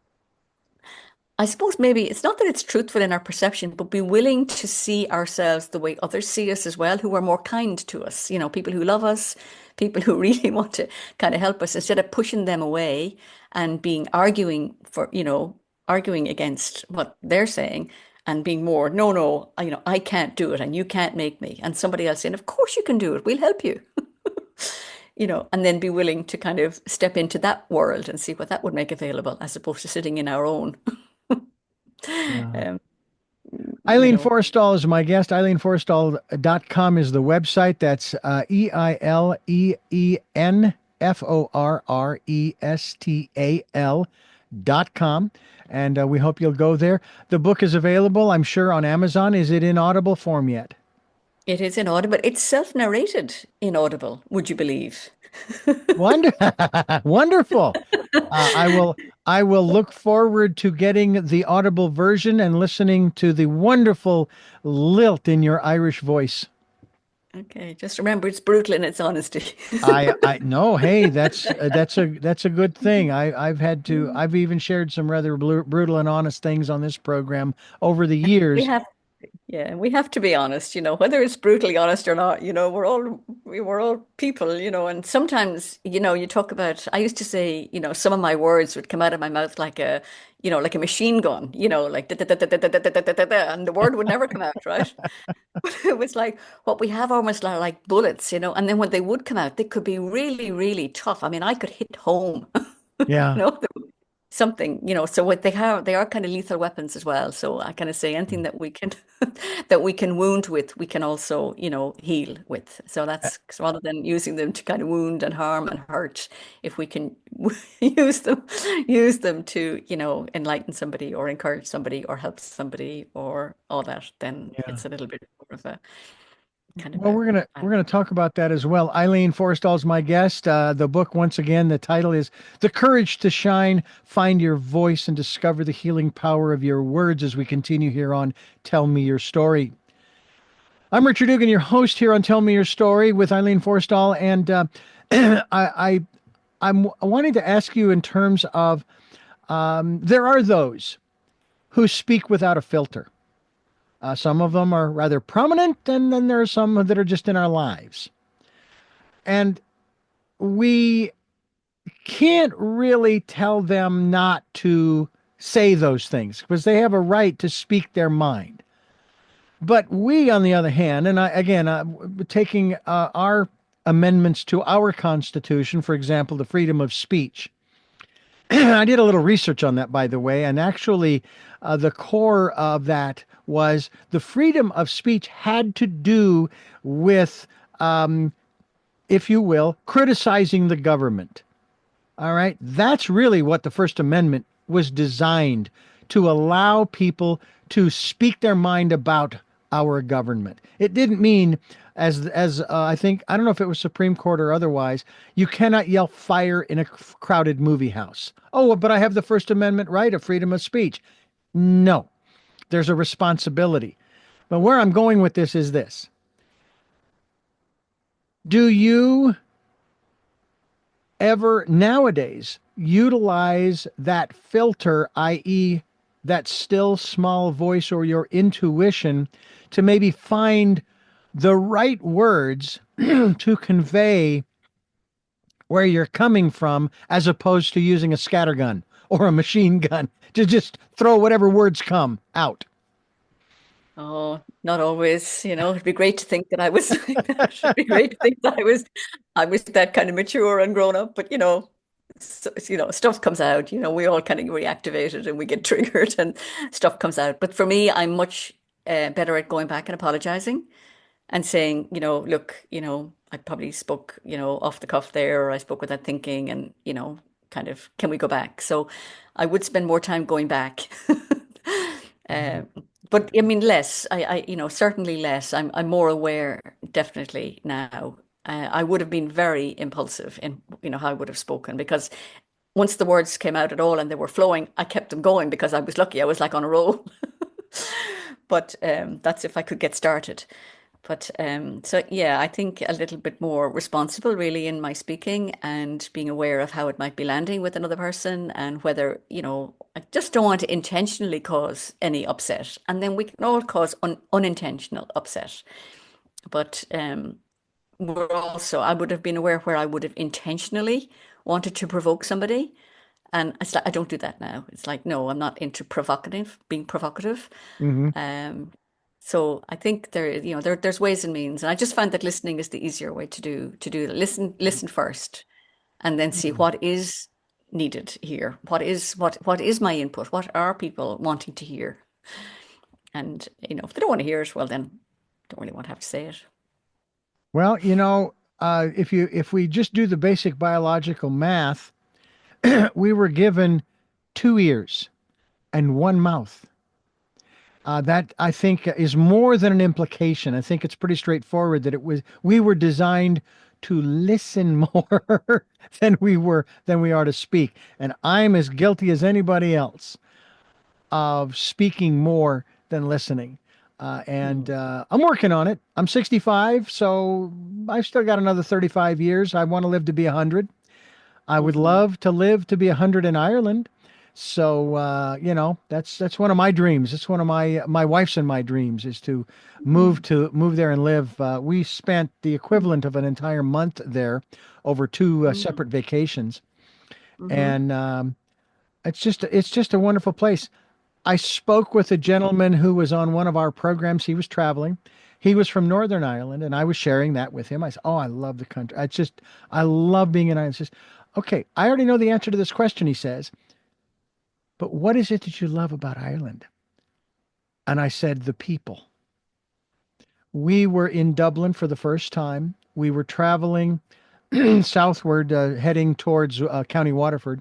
I suppose maybe it's not that it's truthful in our perception, but be willing to see ourselves the way others see us as well, who are more kind to us, people who love us, people who really want to kind of help us instead of pushing them away and being arguing against what they're saying and being more, no, no, I can't do it and you can't make me. And somebody else saying, of course you can do it. We'll help you, and then be willing to kind of step into that world and see what that would make available as opposed to sitting in our own. Yeah. Um, you Eileen know, Forrestal is my guest. EileenForrestal.com is the website. That's EILEENFORRESTAL.com. And we hope you'll go there. The book is available, I'm sure, on Amazon. Is it in Audible form yet? it is inaudible. It's self-narrated inaudible, would you believe? Wonder Wonderful. I will look forward to getting the Audible version and listening to the wonderful lilt in your Irish voice. Okay, just remember it's brutal in its honesty. I no, hey, that's a good thing. I've even shared some rather brutal and honest things on this program over the We years. have Yeah, we have to be honest, whether it's brutally honest or not, we're all people, and sometimes, you talk about, I used to say, some of my words would come out of my mouth like a machine gun, like da, da, da, da, da, da, da, da, da, da, da, and the word would never come out, right? But it was like what we have almost like bullets, and then when they would come out, they could be really, really tough. I mean, I could hit home, Yeah. know, something, so what they are kind of lethal weapons as well. So I kind of say anything that we can that we can wound with, we can also, heal with. So that's rather than using them to kind of wound and harm and hurt, if we can use them to, enlighten somebody or encourage somebody or help somebody or all that, then Yeah. it's a little bit more of a kind of Well, a, we're gonna talk about that as well. Eileen Forrestal is my guest. The book, once again, the title is "The Courage to Shine: Find Your Voice and Discover the Healing Power of Your Words." As we continue here on Tell Me Your Story, I'm Richard Dugan, your host here on Tell Me Your Story with Eileen Forrestal, and I'm wanting to ask you in terms of there are those who speak without a filter. Some of them are rather prominent, and then there are some that are just in our lives. And we can't really tell them not to say those things because they have a right to speak their mind. But we, on the other hand, and taking our amendments to our Constitution, for example, the freedom of speech, I did a little research on that, by the way, and actually, the core of that was the freedom of speech had to do with, if you will, criticizing the government. All right. That's really what the First Amendment was designed to allow people to speak their mind about our government. It didn't mean, I think, I don't know if it was Supreme Court or otherwise, you cannot yell fire in a crowded movie house. Oh, but I have the First Amendment right of freedom of speech. No, there's a responsibility. But where I'm going with this is this. Do you ever nowadays utilize that filter, i.e., that still small voice or your intuition, to maybe find the right words to convey where you're coming from, as opposed to using a scattergun or a machine gun to just throw whatever words come out? Oh, not always, it'd be great to think that I was like that. It'd be great to think that I was that kind of mature and grown up, but stuff comes out, we all kind of reactivate it and we get triggered and stuff comes out. But for me, I'm much better at going back and apologizing and saying, look, I probably spoke, off the cuff there, or I spoke without thinking, and, kind of, can we go back? So I would spend more time going back. Mhm. Um, but I mean, less. Certainly less. I'm more aware, definitely now. I would have been very impulsive in, how I would have spoken, because once the words came out at all and they were flowing, I kept them going because I was lucky. I was like on a roll. But that's if I could get started. But so yeah, I think a little bit more responsible really in my speaking, and being aware of how it might be landing with another person, and whether, I just don't want to intentionally cause any upset. And then we can all cause unintentional upset. But I would have been aware where I would have intentionally wanted to provoke somebody. And it's like, I don't do that now. It's like, no, I'm not into being provocative. Mhm. Um, so I think there's ways and means, and I just found that listening is the easier way to do that. Listen first, and then see Mhm. what is needed here. What is my input? What are people wanting to hear? And if they don't want to hear it, well then, don't really want to have to say it. Well, if we just do the basic biological math, we were given two ears and one mouth. That, I think, is more than an implication. I think it's pretty straightforward that we were designed to listen more than we are to speak. And I'm as guilty as anybody else of speaking more than listening. And Mm. I'm working on it. I'm 65, so I've still got another 35 years. I want to live to be 100. I would Hmm. love to live to be 100 in Ireland. So, that's one of my dreams. It's one of my wife's and my dreams, is to move there and live. We spent the equivalent of an entire month there over two Mm-hmm. separate vacations, Mm-hmm. and it's just a wonderful place. I spoke with a gentleman who was on one of our programs. He was traveling. He was from Northern Ireland, and I was sharing that with him. I said, "Oh, I love the country. I love being in Ireland." He says, "Okay, I already know the answer to this question," he says, "but what is it that you love about Ireland?" And I said, "The people." We were in Dublin for the first time. We were traveling southward, heading towards County Waterford,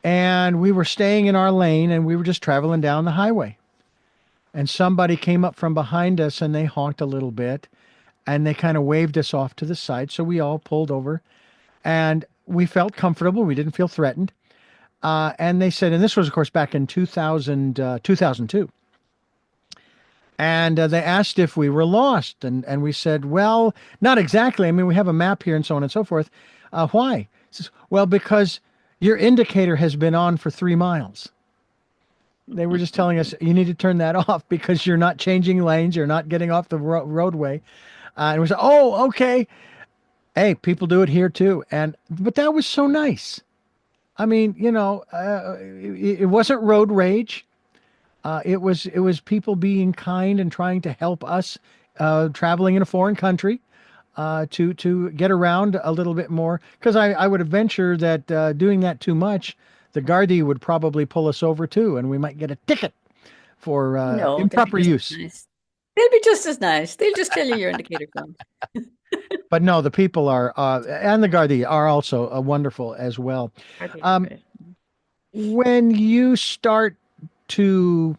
and we were staying in our lane, and we were just traveling down the highway. And somebody came up from behind us, and they honked a little bit, and they kind of waved us off to the side. So we all pulled over, and we felt comfortable. We didn't feel threatened. And they said, and this was, of course, back in 2002. And they asked if we were lost. And we said, well, not exactly. I mean, we have a map here and so on and so forth. Why? He says, well, because your indicator has been on for 3 miles. They were just telling us you need to turn that off because you're not changing lanes. You're not getting off the roadway. And we said, oh, okay. Hey, people do it here too. But that was so nice. I mean, it wasn't road rage. It was people being kind and trying to help us, traveling in a foreign country. to get around a little bit more. Because I would venture that doing that too much, the Gardaí would probably pull us over too, and we might get a ticket for No, they'll be improper just as use. nice. They'll be just as nice. They'll just tell you your indicator gone. But no, the people are, and the Gardaí are also wonderful as well. Are they Um, great? when you start to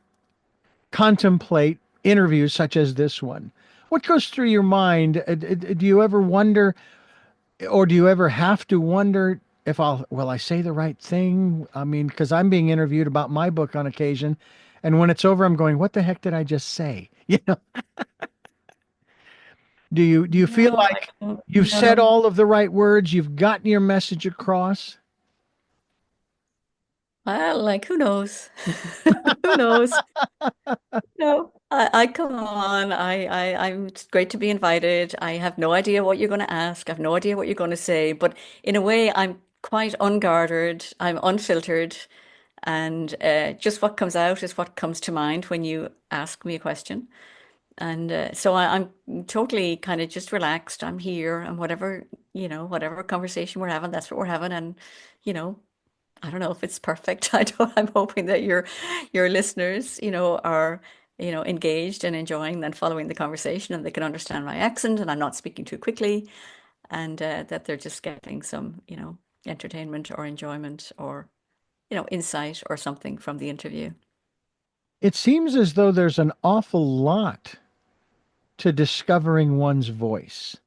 contemplate interviews such as this one, what goes through your mind? Do you ever wonder, or do you ever have to wonder if will I say the right thing? I mean, because I'm being interviewed about my book on occasion, and when it's over, I'm going, what the heck did I just say? You know, do you feel No, I like don't. you've said No. all of the right words, you've gotten your message across? Well, like, who knows? Who knows? No, I come on. It's great to be invited. I have no idea what you're going to ask. I have no idea what you're going to say. But in a way, I'm quite unguarded. I'm unfiltered. And just what comes out is what comes to mind when you ask me a question. And so I'm totally kind of just relaxed. I'm here, and whatever conversation we're having, that's what we're having. And, you know, I don't know if it's perfect. I'm hoping that your listeners, are, engaged and enjoying and following the conversation, and they can understand my accent, and I'm not speaking too quickly, and that they're just getting some, entertainment or enjoyment or, insight or something from the interview. It seems as though there's an awful lot to discovering one's voice.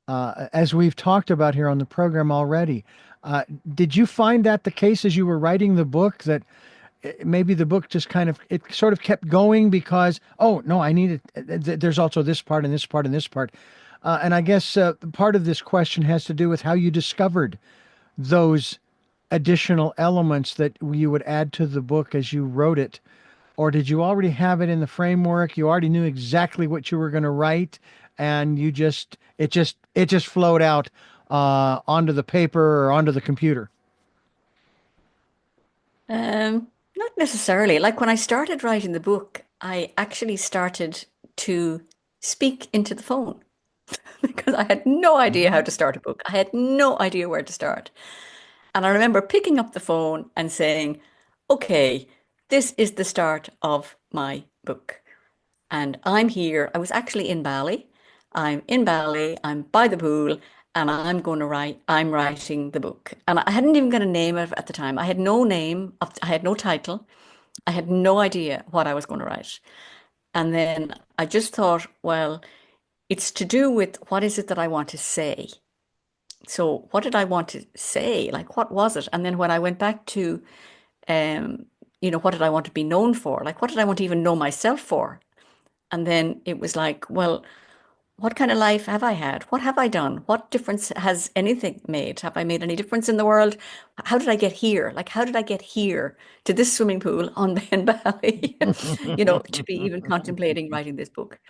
As we've talked about here on the program already, uh, did you find that the case as you were writing the book, that maybe the book just kind of it sort of kept going because, oh no, I need it. There's also this part and this part and this part, and I guess part of this question has to do with how you discovered those additional elements that you would add to the book as you wrote it. Or did you already have it in the framework? You already knew exactly what you were going to write, and it just flowed out onto the paper or onto the computer. Not necessarily. Like when I started writing the book, I actually started to speak into the phone because I had no idea how to start a book. I had no idea where to start. And I remember picking up the phone and saying, okay, this is the start of my book. And I'm here. I was actually in Bali. I'm in Bali. I'm by the pool and I'm writing the book. And I hadn't even got a name of at the time. I had no name. I had no title. I had no idea what I was going to write. And then I just thought, well, it's to do with what is it that I want to say? So what did I want to say? Like, what was it? And then when I went back to, um, what did I want to be known for? Like, what did I want to even know myself for? And then it was like, well, what kind of life have I had? What have I done? What difference has anything made? Have I made any difference in the world? How did I get here? Like, how did I get here to this swimming pool on Ben Valley? To be even contemplating writing this book.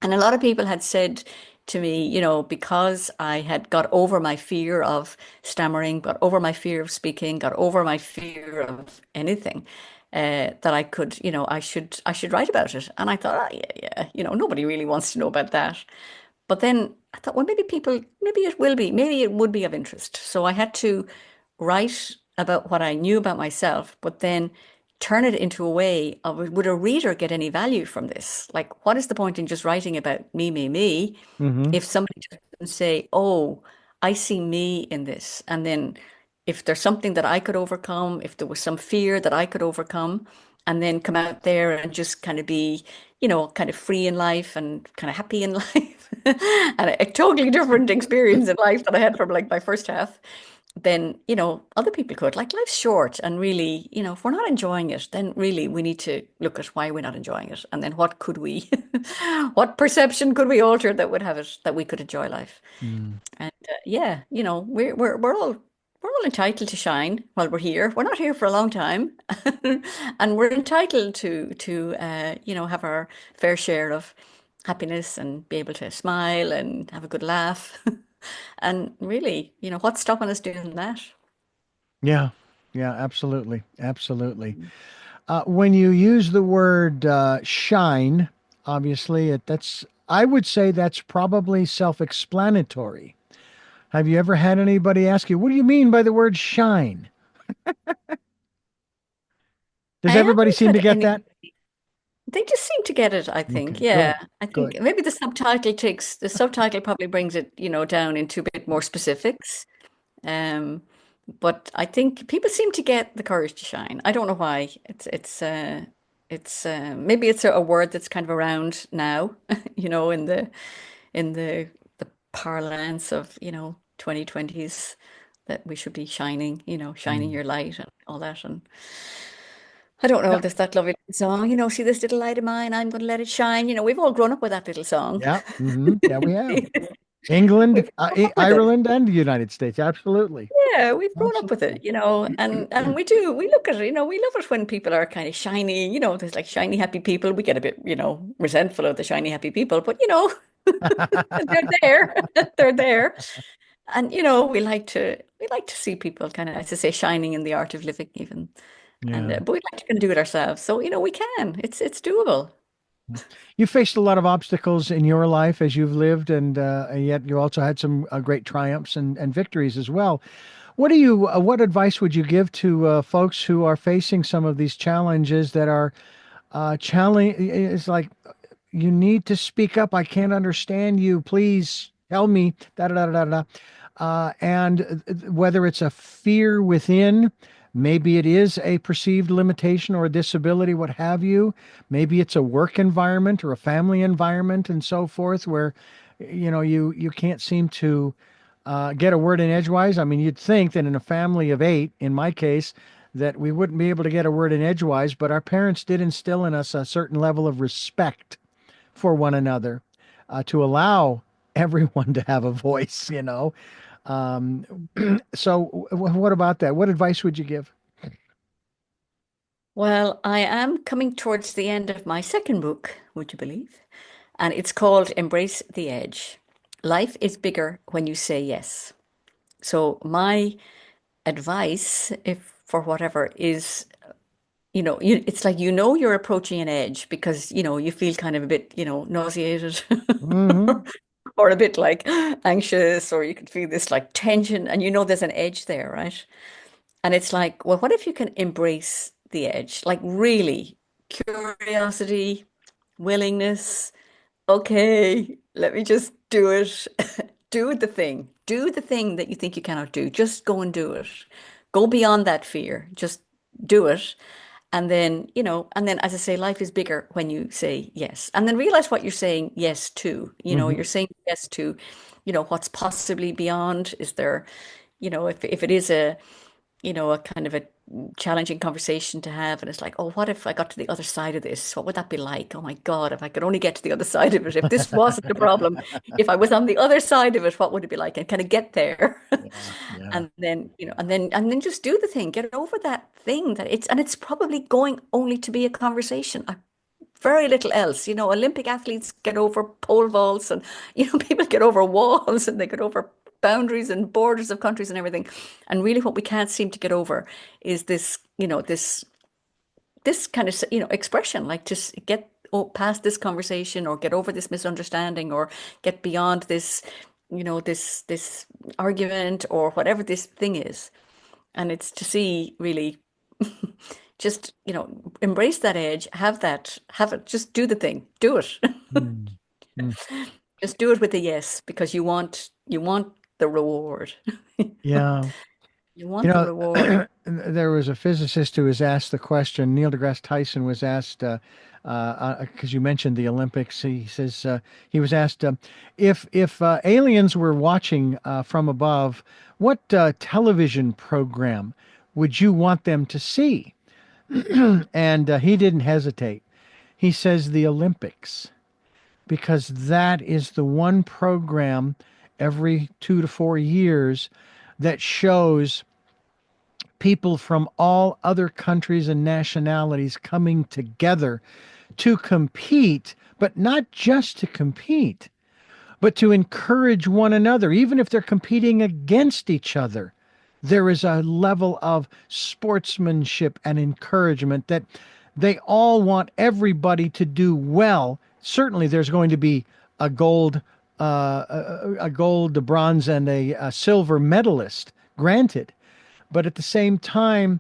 And a lot of people had said to me, because I had got over my fear of stammering, got over my fear of speaking, got over my fear of anything, that I could, I should write about it. And I thought, oh, yeah, yeah, nobody really wants to know about that. But then I thought, well, maybe it would be of interest. So I had to write about what I knew about myself, but then turn it into a way of, would a reader get any value from this? Like, what is the point in just writing about me, me, me, Hmm. if somebody doesn't say, oh, I see me in this? And then if there's something that I could overcome, if there was some fear that I could overcome, and then come out there and just kind of be, kind of free in life and kind of happy in life, and a totally different experience in life that I had from like my first half, then, other people could. Like, life's short, and really, if we're not enjoying it, then really we need to look at why we're not enjoying it. And then what could we, what perception could we alter that would have it that we could enjoy life? Mm. And yeah, we're all entitled to shine while we're here. We're not here for a long time, and we're entitled to have our fair share of happiness and be able to smile and have a good laugh. And really, what's stopping us doing that? Yeah, yeah, absolutely, absolutely. When you use the word shine, obviously that's I would say that's probably self-explanatory. Have you ever had anybody ask you, what do you mean by the word shine? I Does everybody haven't seem to had get any. that? They just seem to get it, I think. Okay, good, Yeah. I think good. maybe the subtitle probably brings it, down into a bit more specifics. Um, but I think people seem to get the courage to shine. I don't know why. It's maybe it's a word that's kind of around now, in the parlance of, 2020s, that we should be shining, shining Mm. your light and all that. And I don't know, Yeah, there's that lovely song, see this little light of mine, I'm gonna let it shine. We've all grown up with that little song. yeah, yeah, we have. We've England, grown up with it. Ireland, and the United States. Absolutely. Yeah, we've grown up with Absolutely. it, and we do. We look at it, we love it when people are kind of shiny, there's like shiny, happy people. We get a bit, resentful of the shiny, happy people, but they're there. They're there. And we like to see people kind of, as I say, shining in the art of living even. And Yeah. but we like to kind of do it ourselves. So, we can. It's doable. You faced a lot of obstacles in your life as you've lived, and yet you also had some great triumphs and victories as well. What advice would you give to folks who are facing some of these challenges that are challenge? It's like you need to speak up. I can't understand you. Please tell me. Da da da da da. And whether it's a fear within, maybe it is a perceived limitation or a disability, what have you. Maybe it's a work environment or a family environment and so forth, where you can't seem to get a word in edgewise. I mean, you'd think that in a family of eight, in my case, that we wouldn't be able to get a word in edgewise, but our parents did instill in us a certain level of respect for one another, to allow everyone to have a voice, Um, so, what about that? What advice would you give? Well, I am coming towards the end of my second book, would you believe? And it's called Embrace the Edge. Life is bigger when you say yes. So my advice, if for whatever, is, it's like you're approaching an edge because you feel kind of a bit, nauseated Hmm. or a bit like anxious, or you can feel this like tension, and there's an edge there, right? And it's like, well, what if you can embrace the edge? Like really, curiosity, willingness. Okay, let me just do it. Do the thing. Do the thing that you think you cannot do. Just go and do it. Go beyond that fear. Just do it. And then, as I say, life is bigger when you say yes. And then realize what you're saying yes to. You're Hmm. saying yes to, what's possibly beyond. Is there, if it is a kind of a challenging conversation to have. And it's like, oh, what if I got to the other side of this? What would that be like? Oh my God, if I could only get to the other side of it, if this wasn't the problem, if I was on the other side of it, what would it be like? And kind of get there. Yeah, yeah. And then just do the thing, get over that thing and it's probably going only to be a conversation. Very little else. Olympic athletes get over pole vaults and, people get over walls and they get over boundaries and borders of countries and everything. And really what we can't seem to get over is this kind of, expression, like just get past this conversation or get over this misunderstanding or get beyond this argument or whatever this thing is. And it's to see really just, embrace that edge, have it, just do the thing, do it. Mm, mm. Just do it with a yes because you want the reward. Yeah. You You want the know, reward. there was a physicist who was asked the question. Neil deGrasse Tyson was asked, because you mentioned the Olympics. He says he was asked if aliens were watching from above, what television program would you want them to see? And he didn't hesitate. He says the Olympics, because that is the one program every 2 to 4 years that shows people from all other countries and nationalities coming together to compete, but not just to compete, but to encourage one another, even if they're competing against each other. There is a level of sportsmanship and encouragement that they all want everybody to do well. Certainly, there's going to be a gold, a gold, a bronze, and a silver medalist. Granted, but at the same time,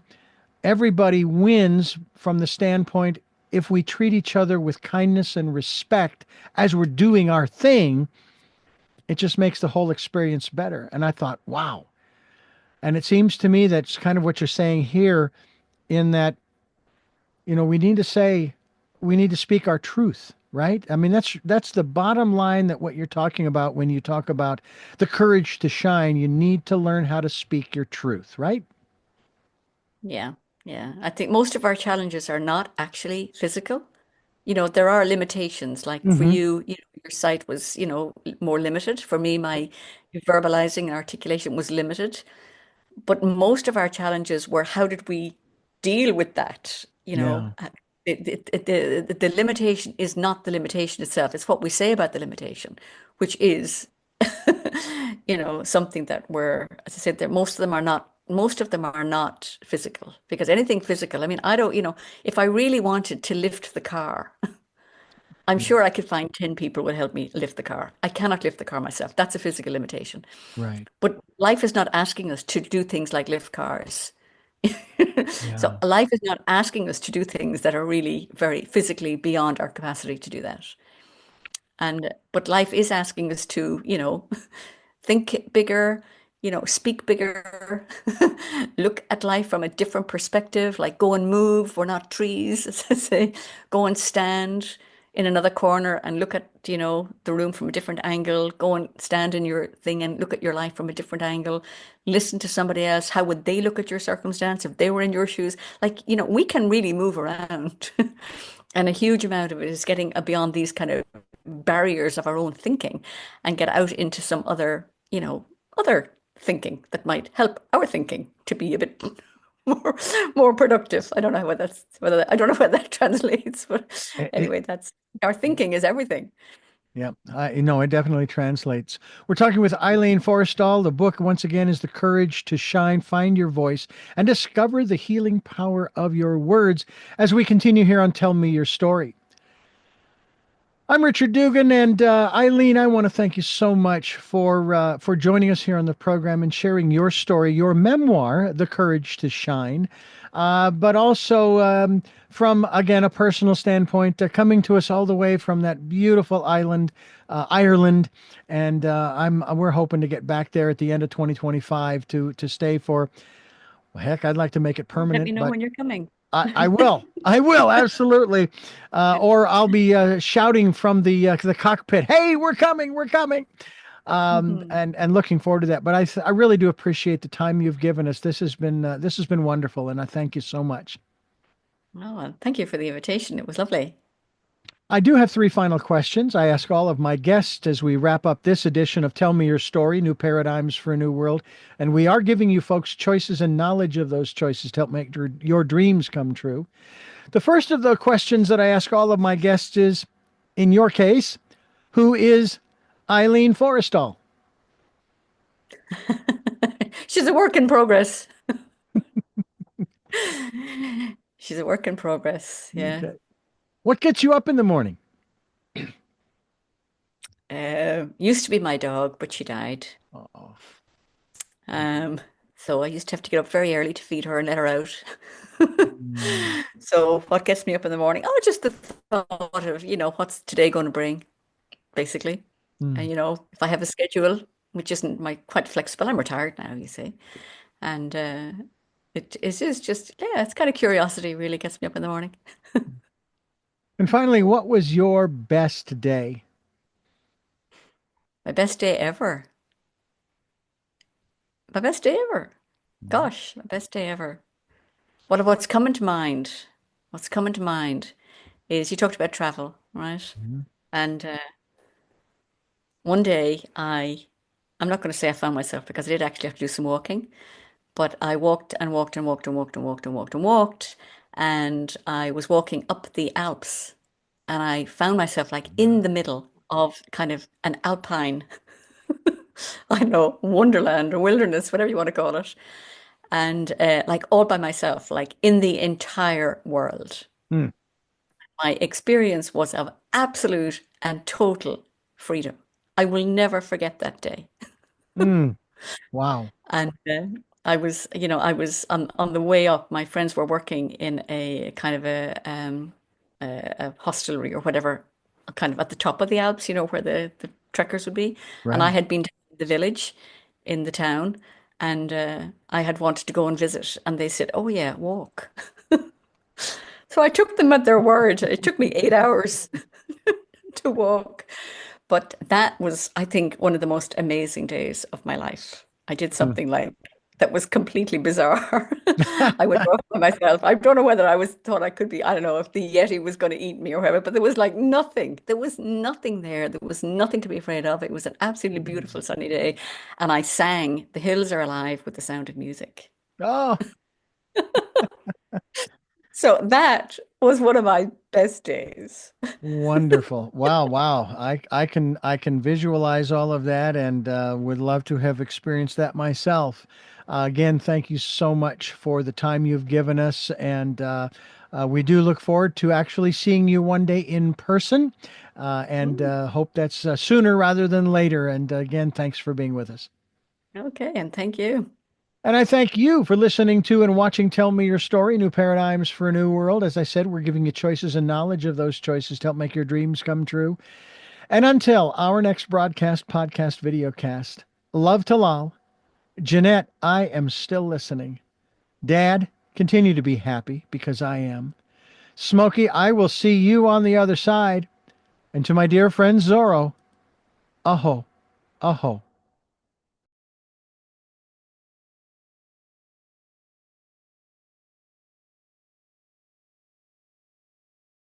everybody wins from the standpoint if we treat each other with kindness and respect as we're doing our thing, it just makes the whole experience better. And I thought, wow. And it seems to me that's kind of what you're saying here, in that, we need to say, we need to speak our truth, right? I mean, that's the bottom line, that what you're talking about when you talk about the courage to shine, you need to learn how to speak your truth, right? Yeah, yeah. I think most of our challenges are not actually physical. There are limitations. Like for Mm-hmm. you, your sight was, more limited. For me, my verbalizing and articulation was limited. But most of our challenges were, how did we deal with that? Yeah. The limitation is not the limitation itself. It's what we say about the limitation, which is, something that as I said, most of them are not physical, because anything physical, I mean, I don't, if I really wanted to lift the car, I'm Yeah. sure I could find 10 people would help me lift the car. I cannot lift the car myself. That's a physical limitation. Right. But life is not asking us to do things like lift cars. So Yeah. life is not asking us to do things that are really very physically beyond our capacity to do that. But life is asking us to, think bigger, speak bigger, look at life from a different perspective, like go and move. We're not trees, as I say. Go and stand in another corner and look at, the room from a different angle. Go and stand in your thing and look at your life from a different angle. Listen to somebody else. How would they look at your circumstance if they were in your shoes? Like, we can really move around. And a huge amount of it is getting beyond these kind of barriers of our own thinking and get out into some other thinking that might help our thinking to be a bit more more productive. I don't know whether I don't know whether that translates, but It, anyway, that's our thinking is everything. yeah, it definitely translates. We're talking with Eileen Forrestal. The book, once again, is The Courage to Shine, Find Your Voice, and Discover the Healing Power of Your Words, as we continue here on Tell Me Your Story. I'm Richard Dugan, and Eileen, I want to thank you so much for joining us here on the program and sharing your story, your memoir, "The Courage to Shine," but also from, again, a personal standpoint, coming to us all the way from that beautiful island, Ireland, and we're hoping to get back there at the end of 2025 to stay for. Well, heck, I'd like to make it Let me permanent, know but when you're coming. I will. I will, absolutely. Or I'll be shouting from the cockpit, "Hey, we're coming! We're coming!" Mhm. And looking forward to that. But I really do appreciate the time you've given us. This has been wonderful, and I thank you so much. Oh, well, thank you for the invitation. It was lovely. I do have three final questions I ask all of my guests as we wrap up this edition of Tell Me Your Story, New Paradigms for a New World. And we are giving you folks choices and knowledge of those choices to help make your dreams come true. The first of the questions that I ask all of my guests is, in your case, who is Eileen Forrestal? She's a work in progress. She's a work in progress. Yeah. Okay. What gets you up in the morning? Used to be my dog, but she died. Oh, Um, so I used to have to get up very early to feed her and let her out. mm, So what gets me up in the morning? Oh, just the thought of, what's today going to bring, basically. And mm. if I have a schedule, which isn't quite flexible, I'm retired now, you see. And it is just, yeah, it's kind of curiosity really gets me up in the morning. And finally, what was your best day? My best day ever. My best day ever. Gosh, my best day ever. What's coming to mind? What's coming to mind is you talked about travel, right? Mhm. And one day I'm not going to say I found myself because I did actually have to do some walking, but I walked and walked and walked and walked and walked and walked and walked, and I was walking up the Alps, and I found myself like in the middle of kind of an alpine, I don't know, wonderland or wilderness, whatever you want to call it, and like all by myself, like in the entire world. Mm. My experience was of absolute and total freedom. I will never forget that day. Mm. Wow. And I was on the way up. My friends were working in a kind of a hostelry or whatever, kind of at the top of the Alps, where the trekkers would be. And I Right. had been to the village in the town, and I had wanted to go and visit. And they said, "Oh yeah, walk." So I took them at their word. It took me 8 hours to walk. But that was, I think, one of the most amazing days of my life. I did Mm. something like that was completely bizarre. I went off by myself. I don't know whether I was thought I could be, I don't know if the Yeti was going to eat me or whatever, but there was like nothing. There was nothing there. There was nothing to be afraid of. It was an absolutely beautiful sunny day. And I sang The Hills Are Alive with the Sound of Music. Oh, So that was one of my best days. wonderful. Wow, wow. I can visualize all of that and would love to have experienced that myself. Again, thank you so much for the time you've given us, and we do look forward to actually seeing you one day in person, and hope that's sooner rather than later. And again, thanks for being with us. Okay, and thank you. And I thank you for listening to and watching Tell Me Your Story, New Paradigms for a New World. As I said, we're giving you choices and knowledge of those choices to help make your dreams come true. And until our next broadcast, podcast, videocast, love to Lal. Jeanette, I am still listening. Dad, continue to be happy because I am. Smokey, I will see you on the other side. And to my dear friend Zorro, aho, aho.